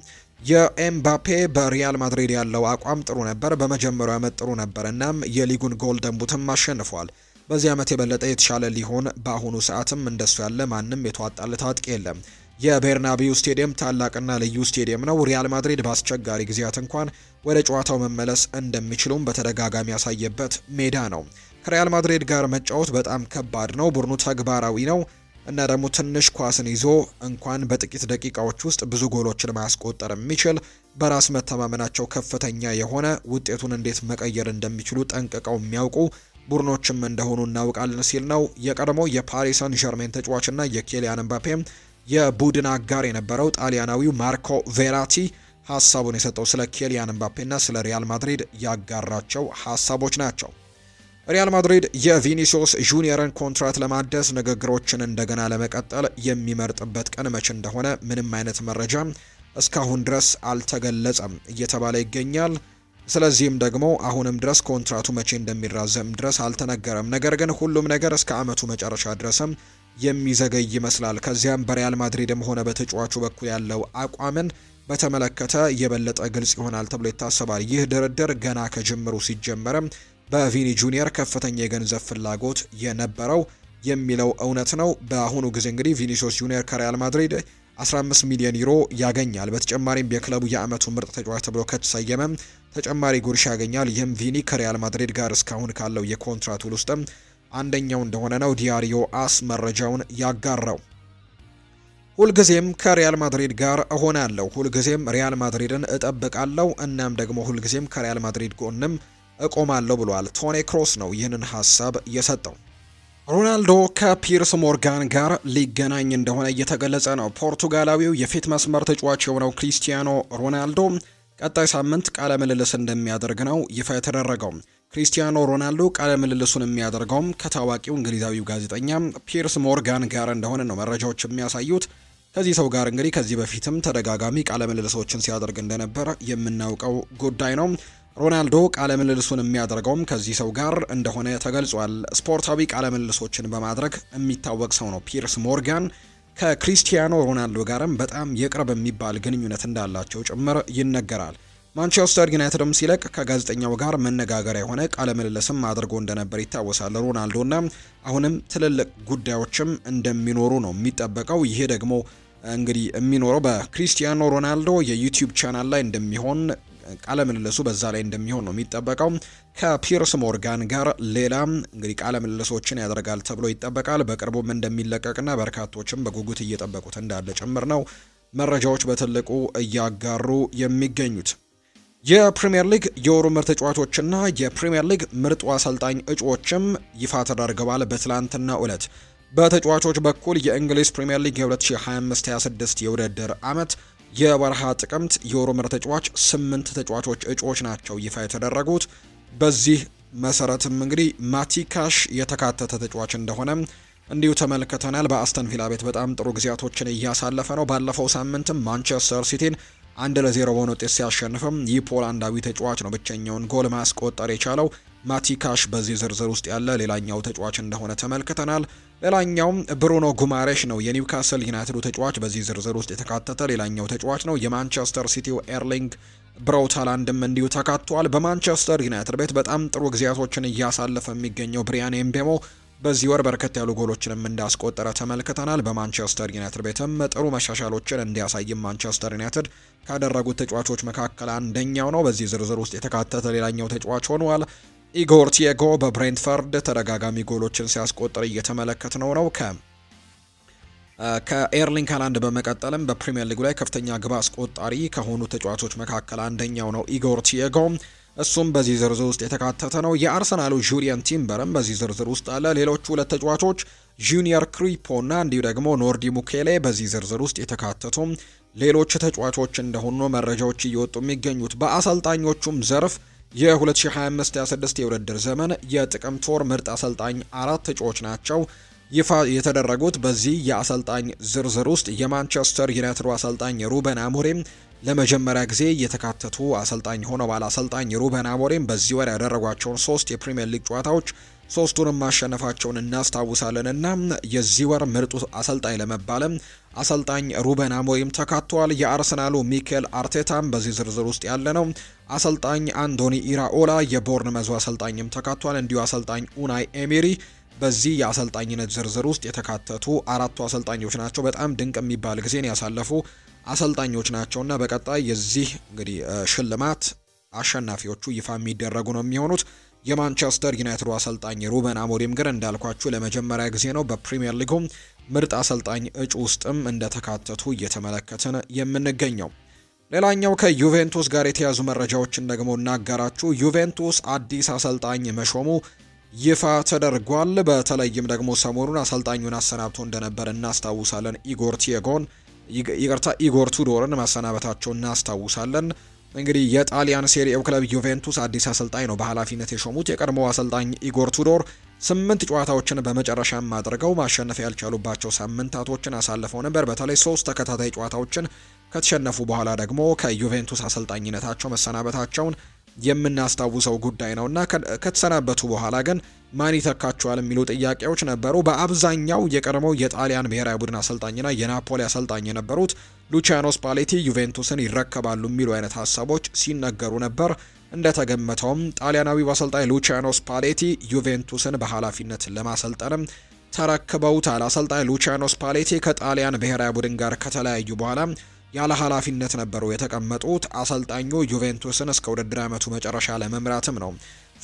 የኤምባፔ በሪያል ማድሪድ ያለው አቋም ጥሩ ነበር። በመጀመሪያው አመት ጥሩ ነበር፣ እናም የሊጉን ጎልደን ቡትም አሸንፏል። በዚህ አመት የበለጠ የተሻለ ሊሆን በአሁኑ ሰዓትም እንደሱ ያለ ማንም የተዋጣለት አጥቂ የለም። የቤርናቢው ስቴዲየም ታላቅና ልዩ ስቴዲየም ነው። ሪያል ማድሪድ በአስቸጋሪ ጊዜያት እንኳን ወደ ጨዋታው መመለስ እንደሚችሉም በተደጋጋሚ ያሳየበት ሜዳ ነው። ከሪያል ማድሪድ ጋር መጫወት በጣም ከባድ ነው። ቡድኑ ተግባራዊ ነው እና ደግሞ ትንሽ ኳስን ይዞ እንኳን በጥቂት ደቂቃዎች ውስጥ ብዙ ጎሎችን ማስቆጠር የሚችል በራስ መተማመናቸው ከፍተኛ የሆነ ውጤቱን እንዴት መቀየር እንደሚችሉ ጠንቅቀው የሚያውቁ ቡድኖችም እንደሆኑ እናውቃለን ሲል ነው የቀድሞ የፓሪስ ሳን ዠርሜን ተጫዋችና የኬሊያን ምባፔ የቡድን አጋር የነበረው ጣሊያናዊው ማርኮ ቬራቲ ሀሳቡን የሰጠው ስለ ኬሊያን ምባፔና ስለ ሪያል ማድሪድ ያጋራቸው ሀሳቦች ናቸው። ሪያል ማድሪድ የቪኒሲዮስ ጁኒየርን ኮንትራት ለማደስ ንግግሮችን እንደገና ለመቀጠል የሚመርጥበት ቀን መቼ እንደሆነ ምንም አይነት መረጃ እስካሁን ድረስ አልተገለጸም እየተባለ ይገኛል። ስለዚህም ደግሞ አሁንም ድረስ ኮንትራቱ መቼ እንደሚራዘም ድረስ አልተነገረም። ነገር ግን ሁሉም ነገር እስከ አመቱ መጨረሻ ድረስም የሚዘገይ ይመስላል። ከዚያም በሪያል ማድሪድም ሆነ በተጫዋቹ በኩል ያለው አቋምን በተመለከተ የበለጠ ግልጽ ይሆናል ተብሎ ይታሰባል። ይህ ድርድር ገና ከጅምሩ ሲጀመርም በቪኒ ጁኒየር ከፍተኛ የገንዘብ ፍላጎት የነበረው የሚለው እውነት ነው። በአሁኑ ጊዜ እንግዲህ ቪኒሲዮስ ጁኒየር ከሪያል ማድሪድ 15 ሚሊዮን ዩሮ ያገኛል። በተጨማሪም የክለቡ የአመቱ ምርጥ ተጫዋች ተብሎ ከተሰየመ ተጨማሪ ጉርሻ ያገኛል። ይህም ቪኒ ከሪያል ማድሪድ ጋር እስካሁን ካለው የኮንትራት ውል ውስጥም አንደኛው እንደሆነ ነው ዲያሪዮ አስ መረጃውን ያጋራው። ሁልጊዜም ከሪያል ማድሪድ ጋር እሆናለሁ፣ ሁልጊዜም ሪያል ማድሪድን እጠብቃለሁ፣ እናም ደግሞ ሁልጊዜም ከሪያል ማድሪድ ጎንም እቆማለሁ ብሏል። ቶኒ ክሮስ ነው ይህንን ሀሳብ የሰጠው። ሮናልዶ ከፒርስ ሞርጋን ጋር ሊገናኝ እንደሆነ እየተገለጸ ነው። ፖርቱጋላዊው የፊት መስመር ተጫዋች የሆነው ክሪስቲያኖ ሮናልዶ ቀጣይ ሳምንት ቃለ ምልልስ እንደሚያደርግ ነው ይፋ የተደረገው። ክሪስቲያኖ ሮናልዶ ቃለ ምልልሱን የሚያደርገውም ከታዋቂው እንግሊዛዊው ጋዜጠኛ ፒርስ ሞርጋን ጋር እንደሆነ ነው መረጃዎች የሚያሳዩት። ከዚህ ሰው ጋር እንግዲህ ከዚህ በፊትም ተደጋጋሚ ቃለ ምልልሶችን ሲያደርግ እንደነበር የምናውቀው ጉዳይ ነው። ሮናልዶ ቃለ ምልልሱን የሚያደርገውም ከዚህ ሰው ጋር እንደሆነ ተገልጿል። ስፖርታዊ ቃለ ምልልሶችን በማድረግ የሚታወቅ ሰው ነው ፒርስ ሞርጋን። ከክሪስቲያኖ ሮናልዶ ጋርም በጣም የቅርብ የሚባል ግንኙነት እንዳላቸው ጭምር ይነገራል። ማንቸስተር ዩናይትድም ሲለቅ ከጋዜጠኛው ጋር መነጋገሪያ የሆነ ቃለ ምልልስም አድርጎ እንደነበር ይታወሳል። ሮናልዶና አሁንም ትልልቅ ጉዳዮችም እንደሚኖሩ ነው የሚጠበቀው። ይሄ ደግሞ እንግዲህ የሚኖረው በክሪስቲያኖ ሮናልዶ የዩቲዩብ ቻናል ላይ እንደሚሆን ቃለ ምልልሱ በዛ ላይ እንደሚሆን ነው የሚጠበቀው። ከፒርስ ሞርጋን ጋር ሌላ እንግዲህ ቃለ ምልልሶችን ያደርጋል ተብሎ ይጠበቃል። በቅርቡም እንደሚለቀቅና በርካቶችም በጉጉት እየጠበቁት እንዳለ ጭምር ነው መረጃዎች በትልቁ እያጋሩ የሚገኙት። የፕሪሚየር ሊግ የወሩ ምርጥ ተጫዋቾችና የፕሪሚየር ሊግ ምርጡ አሰልጣኝ እጩዎችም ይፋ ተደርገዋል በትላንትናው ዕለት። በተጫዋቾች በኩል የእንግሊዝ ፕሪሚየር ሊግ የ2025-26 የውድድር ዓመት የወርሃ ጥቅምት የወሩ ምርጥ ተጫዋች 8 ተጫዋቾች እጩዎች ናቸው ይፋ የተደረጉት። በዚህ መሰረትም እንግዲህ ማቲካሽ የተካተተ ተጫዋች እንደሆነ እንዲሁ ተመልክተናል። በአስተን ቪላ ቤት በጣም ጥሩ ጊዜያቶችን እያሳለፈ ነው። ባለፈው ሳምንትም ማንቸስተር ሲቲን 1-0 በሆነ ውጤት ሲያሸንፍም ይህ ፖላንዳዊ ተጫዋች ነው ብቸኛውን ጎል ማስቆጠር የቻለው። ማቲካሽ በዚህ ዝርዝር ውስጥ ያለ ሌላኛው ተጫዋች እንደሆነ ተመልክተናል። ሌላኛው ብሩኖ ጉማሬሽ ነው፣ የኒውካስል ዩናይትዱ ተጫዋች በዚህ ዝርዝር ውስጥ የተካተተ ሌላኛው ተጫዋች ነው። የማንቸስተር ሲቲው ኤርሊንግ ብራውት ሃላንድም እንዲሁ ተካቷል። በማንቸስተር ዩናይትድ ቤት በጣም ጥሩ ጊዜያቶችን እያሳለፈ የሚገኘው ብሪያን ኤምቤሞ በዚህ ወር በርከት ያሉ ጎሎችንም እንዳስቆጠረ ተመልክተናል። በማንቸስተር ዩናይትድ ቤትም ጥሩ መሻሻሎችን እንዲያሳይም ማንቸስተር ዩናይትድ ካደረጉት ተጫዋቾች መካከል አንደኛው ነው። በዚህ ዝርዝር ውስጥ የተካተተ ሌላኛው ተጫዋች ሆኗል። ኢጎር ቲያጎ በብሬንትፈርድ ተደጋጋሚ ጎሎችን ሲያስቆጥር እየተመለከትነው ነው። ከኤርሊንግ ሃላንድ በመቀጠልም በፕሪሚየር ሊጉ ላይ ከፍተኛ ግብ አስቆጣሪ ከሆኑ ተጫዋቾች መካከል አንደኛው ነው ኢጎር ቲያጎ። እሱም በዚህ ዝርዝር ውስጥ የተካተተ ነው። የአርሰናሉ ጁሪየን ቲምበርም በዚህ ዝርዝር ውስጥ አለ። ሌሎቹ ሁለት ተጫዋቾች ጁኒየር ክሪፖ እና እንዲሁ ደግሞ ኖርዲ ሙኬሌ በዚህ ዝርዝር ውስጥ የተካተቱ ሌሎች ተጫዋቾች እንደሆኑ መረጃዎች እየወጡ የሚገኙት። በአሰልጣኞቹም ዘርፍ የ2025-26 የውድድር ዘመን የጥቅምት ወር ምርጥ አሰልጣኝ 4 እጩዎች ናቸው ይፋ የተደረጉት። በዚህ የአሰልጣኝ ዝርዝር ውስጥ የማንቸስተር ዩናይትድ አሰልጣኝ ሩበን አሞሪም ለመጀመሪያ ጊዜ የተካተቱ አሰልጣኝ ሆነዋል። አሰልጣኝ ሩበን አሞሪም በዚህ ወር ያደረጓቸውን 3 የፕሪሚየር ሊግ ጨዋታዎች 3ቱንም ማሸነፋቸውን እናስታውሳለንና የዚህ ወር ምርጡ አሰልጣኝ ለመባለም አሰልጣኝ ሩበን አሞሪም ተካቷል። የአርሰናሉ ሚኬል አርቴታም በዚህ ዝርዝር ውስጥ ያለ ነው። አሰልጣኝ አንዶኒ ኢራኦላ የቦርንመዙ አሰልጣኝም ተካቷል። እንዲሁ አሰልጣኝ ኡናይ ኤሜሪ በዚህ የአሰልጣኝነት ዝርዝር ውስጥ የተካተቱ 4ቱ አሰልጣኞች ናቸው። በጣም ድንቅ የሚባል ጊዜን ያሳለፉ አሰልጣኞች ናቸውና በቀጣይ የዚህ እንግዲህ ሽልማት አሸናፊዎቹ ይፋ የሚደረጉ ነው የሚሆኑት። የማንቸስተር ዩናይትድ አሰልጣኝ ሩበን አሞሪም ግን እንዳልኳችሁ ለመጀመሪያ ጊዜ ነው በፕሪሚየር ሊጉ ምርጥ አሰልጣኝ እጩ ውስጥም እንደተካተቱ እየተመለከትን የምንገኘው። ሌላኛው ከዩቬንቱስ ጋር የተያዙ መረጃዎችን ደግሞ እናጋራችሁ። ዩቬንቱስ አዲስ አሰልጣኝ መሾሙ ይፋ ተደርጓል። በተለይም ደግሞ ሰሞኑን አሰልጣኙን አሰናብቶ እንደነበር እናስታውሳለን። ኢጎር ቱዶርን ማሰናበታቸውን እናስታውሳለን። እንግዲህ የጣሊያን ሴሪኤው ክለብ ዩቬንቱስ አዲስ አሰልጣኝ ነው በኃላፊነት የሾሙት። የቀድሞው አሰልጣኝ ኢጎር ቱዶር 8 ጨዋታዎችን በመጨረሻም አድርገው ማሸነፍ ያልቻሉባቸው ሳምንታቶችን አሳልፈው ነበር። በተለይ 3 ተከታታይ ጨዋታዎችን ከተሸነፉ በኋላ ደግሞ ከዩቬንቱስ አሰልጣኝነታቸው መሰናበታቸውን የምናስታውሰው ጉዳይ ነውና ከተሰናበቱ በኋላ ግን ማን ይተካቸዋል የሚሉ ጥያቄዎች ነበሩ። በአብዛኛው የቀድሞው የጣሊያን ብሔራዊ ቡድን አሰልጣኝና የናፖሊ አሰልጣኝ የነበሩት ሉቺያኖ ስፓሌቲ ዩቬንቱስን ይረከባሉ የሚሉ አይነት ሀሳቦች ሲነገሩ ነበር። እንደተገመተውም ጣሊያናዊው አሰልጣኝ ሉቺያኖ ስፓሌቲ ዩቬንቱስን በኃላፊነት ለማሰልጠንም ተረክበውታል። አሰልጣኝ ሉቺያኖ ስፓሌቲ ከጣሊያን ብሔራዊ ቡድን ጋር ከተለያዩ በኋላ ያለ ኃላፊነት ነበሩ የተቀመጡት። አሰልጣኙ ዩቬንቱስን እስከ ውድድር ዓመቱ መጨረሻ ለመምራትም ነው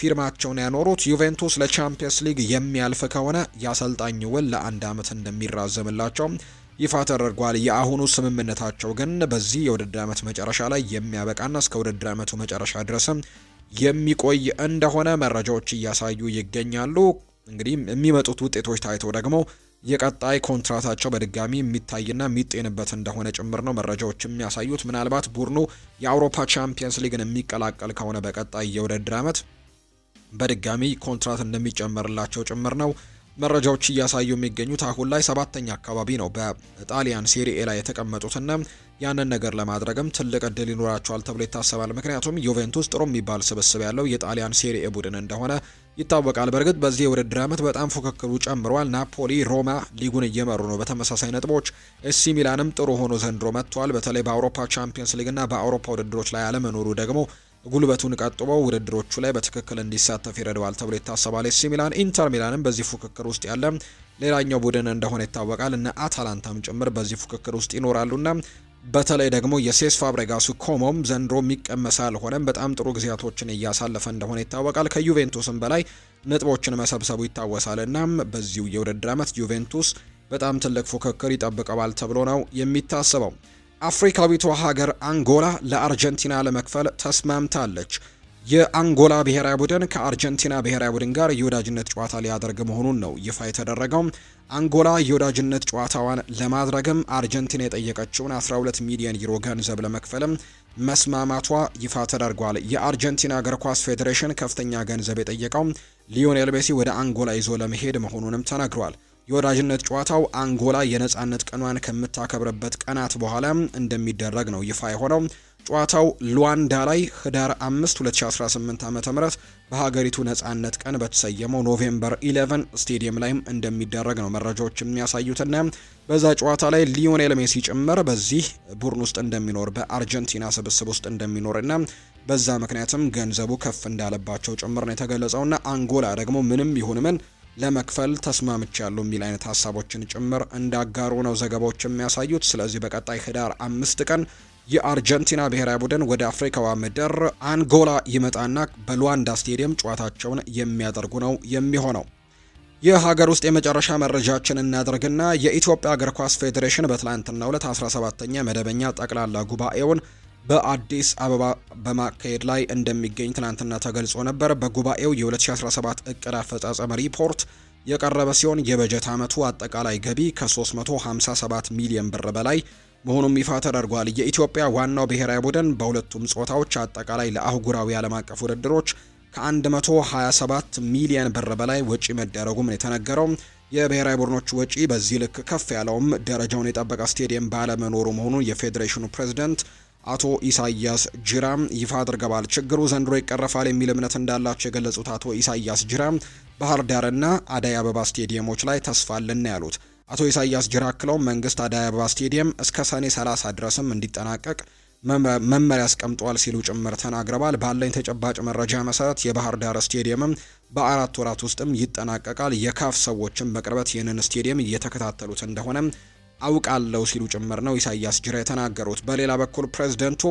ፊርማቸውን ያኖሩት። ዩቬንቱስ ለቻምፒየንስ ሊግ የሚያልፍ ከሆነ የአሰልጣኙ ውል ለ1 ዓመት እንደሚራዘምላቸው ይፋ ተደርጓል። የአሁኑ ስምምነታቸው ግን በዚህ የውድድር ዓመት መጨረሻ ላይ የሚያበቃና እስከ ውድድር ዓመቱ መጨረሻ ድረስም የሚቆይ እንደሆነ መረጃዎች እያሳዩ ይገኛሉ። እንግዲህ የሚመጡት ውጤቶች ታይተው ደግሞ የቀጣይ ኮንትራታቸው በድጋሚ የሚታይና የሚጤንበት እንደሆነ ጭምር ነው መረጃዎች የሚያሳዩት። ምናልባት ቡድኑ የአውሮፓ ቻምፒየንስ ሊግን የሚቀላቀል ከሆነ በቀጣይ የውድድር ዓመት በድጋሚ ኮንትራት እንደሚጨመርላቸው ጭምር ነው መረጃዎች እያሳዩ የሚገኙት። አሁን ላይ 7ኛ አካባቢ ነው በጣሊያን ሴሪኤ ላይ የተቀመጡትና ያንን ነገር ለማድረግም ትልቅ እድል ይኖራቸዋል ተብሎ ይታሰባል። ምክንያቱም ዩቬንቱስ ጥሩ የሚባል ስብስብ ያለው የጣሊያን ሴሪኤ ቡድን እንደሆነ ይታወቃል። በእርግጥ በዚህ የውድድር ዓመት በጣም ፉክክሩ ጨምሯል። ናፖሊ፣ ሮማ ሊጉን እየመሩ ነው በተመሳሳይ ነጥቦች። ኤሲ ሚላንም ጥሩ ሆኖ ዘንድሮ መጥቷል። በተለይ በአውሮፓ ቻምፒየንስ ሊግና በአውሮፓ ውድድሮች ላይ አለመኖሩ ደግሞ ጉልበቱን ቀጥበው ውድድሮቹ ላይ በትክክል እንዲሳተፍ ይረዳዋል ተብሎ ይታሰባል። ኤሲ ሚላን፣ ኢንተር ሚላንም በዚህ ፉክክር ውስጥ ያለ ሌላኛው ቡድን እንደሆነ ይታወቃል እና አታላንታም ጭምር በዚህ ፉክክር ውስጥ ይኖራሉና በተለይ ደግሞ የሴስ ፋብሬጋሱ ኮሞም ዘንድሮ የሚቀመስ አልሆነም። በጣም ጥሩ ጊዜያቶችን እያሳለፈ እንደሆነ ይታወቃል። ከዩቬንቱስም በላይ ነጥቦችን መሰብሰቡ ይታወሳል። እናም በዚሁ የውድድር ዓመት ዩቬንቱስ በጣም ትልቅ ፉክክር ይጠብቀዋል ተብሎ ነው የሚታሰበው። አፍሪካዊቷ ሀገር አንጎላ ለአርጀንቲና ለመክፈል ተስማምታለች። የአንጎላ ብሔራዊ ቡድን ከአርጀንቲና ብሔራዊ ቡድን ጋር የወዳጅነት ጨዋታ ሊያደርግ መሆኑን ነው ይፋ የተደረገው። አንጎላ የወዳጅነት ጨዋታዋን ለማድረግም አርጀንቲና የጠየቀችውን 12 ሚሊዮን ዩሮ ገንዘብ ለመክፈልም መስማማቷ ይፋ ተደርጓል። የአርጀንቲና እግር ኳስ ፌዴሬሽን ከፍተኛ ገንዘብ የጠየቀው ሊዮኔል ሜሲ ወደ አንጎላ ይዞ ለመሄድ መሆኑንም ተነግሯል። የወዳጅነት ጨዋታው አንጎላ የነጻነት ቀኗን ከምታከብርበት ቀናት በኋላ እንደሚደረግ ነው ይፋ የሆነው። ጨዋታው ሉዋንዳ ላይ ህዳር 5 2018 ዓ.ም በሀገሪቱ ነጻነት ቀን በተሰየመው ኖቬምበር 11 ስቴዲየም ላይም እንደሚደረግ ነው መረጃዎች የሚያሳዩትና በዛ ጨዋታ ላይ ሊዮኔል ሜሲ ጭምር በዚህ ቡድን ውስጥ እንደሚኖር በአርጀንቲና ስብስብ ውስጥ እንደሚኖርና በዛ ምክንያትም ገንዘቡ ከፍ እንዳለባቸው ጭምር ነው የተገለጸውና አንጎላ ደግሞ ምንም ይሁን ምን ለመክፈል ተስማምቻለሁ የሚል አይነት ሀሳቦችን ጭምር እንዳጋሩ ነው ዘገባዎች የሚያሳዩት። ስለዚህ በቀጣይ ህዳር 5 ቀን የአርጀንቲና ብሔራዊ ቡድን ወደ አፍሪካዋ ምድር አንጎላ ይመጣና በሉዋንዳ ስቴዲየም ጨዋታቸውን የሚያደርጉ ነው የሚሆነው። የሀገር ውስጥ የመጨረሻ መረጃችን እናደርግና የኢትዮጵያ እግር ኳስ ፌዴሬሽን በትላንትናው ዕለት 17ኛ መደበኛ ጠቅላላ ጉባኤውን በአዲስ አበባ በማካሄድ ላይ እንደሚገኝ ትላንትና ተገልጾ ነበር። በጉባኤው የ2017 እቅድ አፈጻጸም ሪፖርት የቀረበ ሲሆን የበጀት ዓመቱ አጠቃላይ ገቢ ከ357 ሚሊዮን ብር በላይ መሆኑም ይፋ ተደርጓል። የኢትዮጵያ ዋናው ብሔራዊ ቡድን በሁለቱም ጾታዎች አጠቃላይ ለአህጉራዊ ዓለም አቀፍ ውድድሮች ከ127 ሚሊዮን ብር በላይ ወጪ መደረጉም ነው የተነገረው። የብሔራዊ ቡድኖች ወጪ በዚህ ልክ ከፍ ያለውም ደረጃውን የጠበቀ ስቴዲየም ባለመኖሩ መሆኑን የፌዴሬሽኑ ፕሬዝዳንት አቶ ኢሳያስ ጅራም ይፋ አድርገዋል። ችግሩ ዘንድሮ ይቀረፋል የሚል እምነት እንዳላቸው የገለጹት አቶ ኢሳያስ ጅራም ባህር ዳርና አዳይ አበባ ስቴዲየሞች ላይ ተስፋ አለን ያሉት አቶ ኢሳያስ ጅራ አክለው መንግስት አዳይ አበባ ስቴዲየም እስከ ሰኔ 30 ድረስም እንዲጠናቀቅ መመሪያ አስቀምጧል ሲሉ ጭምር ተናግረዋል። ባለኝ ተጨባጭ መረጃ መሰረት የባህር ዳር ስቴዲየምም በ4 ወራት ውስጥም ይጠናቀቃል። የካፍ ሰዎችም በቅርበት ይህንን ስቴዲየም እየተከታተሉት እንደሆነ አውቃለሁ ሲሉ ጭምር ነው ኢሳያስ ጅራ የተናገሩት። በሌላ በኩል ፕሬዝዳንቱ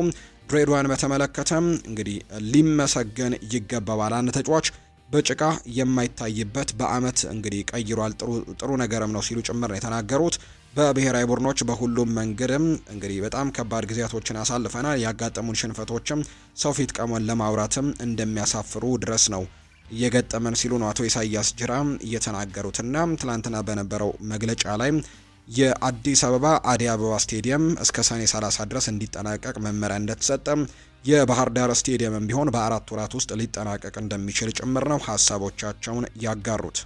ድሬዳዋን በተመለከተ እንግዲህ ሊመሰገን ይገባዋል። አንድ ተጫዋች በጭቃ የማይታይበት በአመት እንግዲህ ቀይሯል፣ ጥሩ ነገርም ነው ሲሉ ጭምር ነው የተናገሩት። በብሔራዊ ቡድኖች በሁሉም መንገድም እንግዲህ በጣም ከባድ ጊዜያቶችን አሳልፈናል። ያጋጠሙን ሽንፈቶችም ሰው ፊት ቀመን ለማውራትም እንደሚያሳፍሩ ድረስ ነው እየገጠመን ሲሉ ነው አቶ ኢሳያስ ጅራ እየተናገሩትና ትላንትና በነበረው መግለጫ ላይ የአዲስ አበባ አዲስ አበባ ስቴዲየም እስከ ሰኔ 30 ድረስ እንዲጠናቀቅ መመሪያ እንደተሰጠ የባህር ዳር ስቴዲየምም ቢሆን በ4 ወራት ውስጥ ሊጠናቀቅ እንደሚችል ጭምር ነው ሀሳቦቻቸውን ያጋሩት።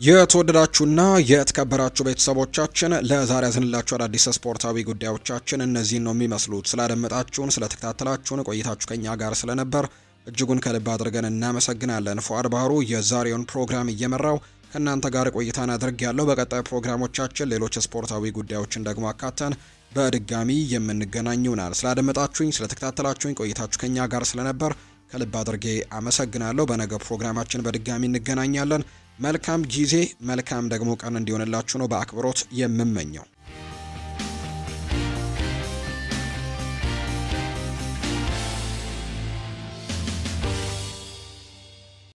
የተወደዳችሁና የተከበራችሁ ቤተሰቦቻችን ለዛሬ ያዝንላችሁ አዳዲስ ስፖርታዊ ጉዳዮቻችን እነዚህን ነው የሚመስሉት። ስላደመጣችሁን፣ ስለተከታተላችሁን ቆይታችሁ ከኛ ጋር ስለነበር እጅጉን ከልብ አድርገን እናመሰግናለን። ፉአድ ባህሩ የዛሬውን ፕሮግራም እየመራው ከእናንተ ጋር ቆይታን አድርጌያለሁ። በቀጣይ ፕሮግራሞቻችን ሌሎች ስፖርታዊ ጉዳዮችን ደግሞ አካተን በድጋሚ የምንገናኝ ይሆናል። ስላደመጣችሁኝ፣ ስለተከታተላችሁኝ ቆይታችሁ ከኛ ጋር ስለነበር ከልብ አድርጌ አመሰግናለሁ። በነገ ፕሮግራማችን በድጋሚ እንገናኛለን። መልካም ጊዜ፣ መልካም ደግሞ ቀን እንዲሆንላችሁ ነው በአክብሮት የምመኘው።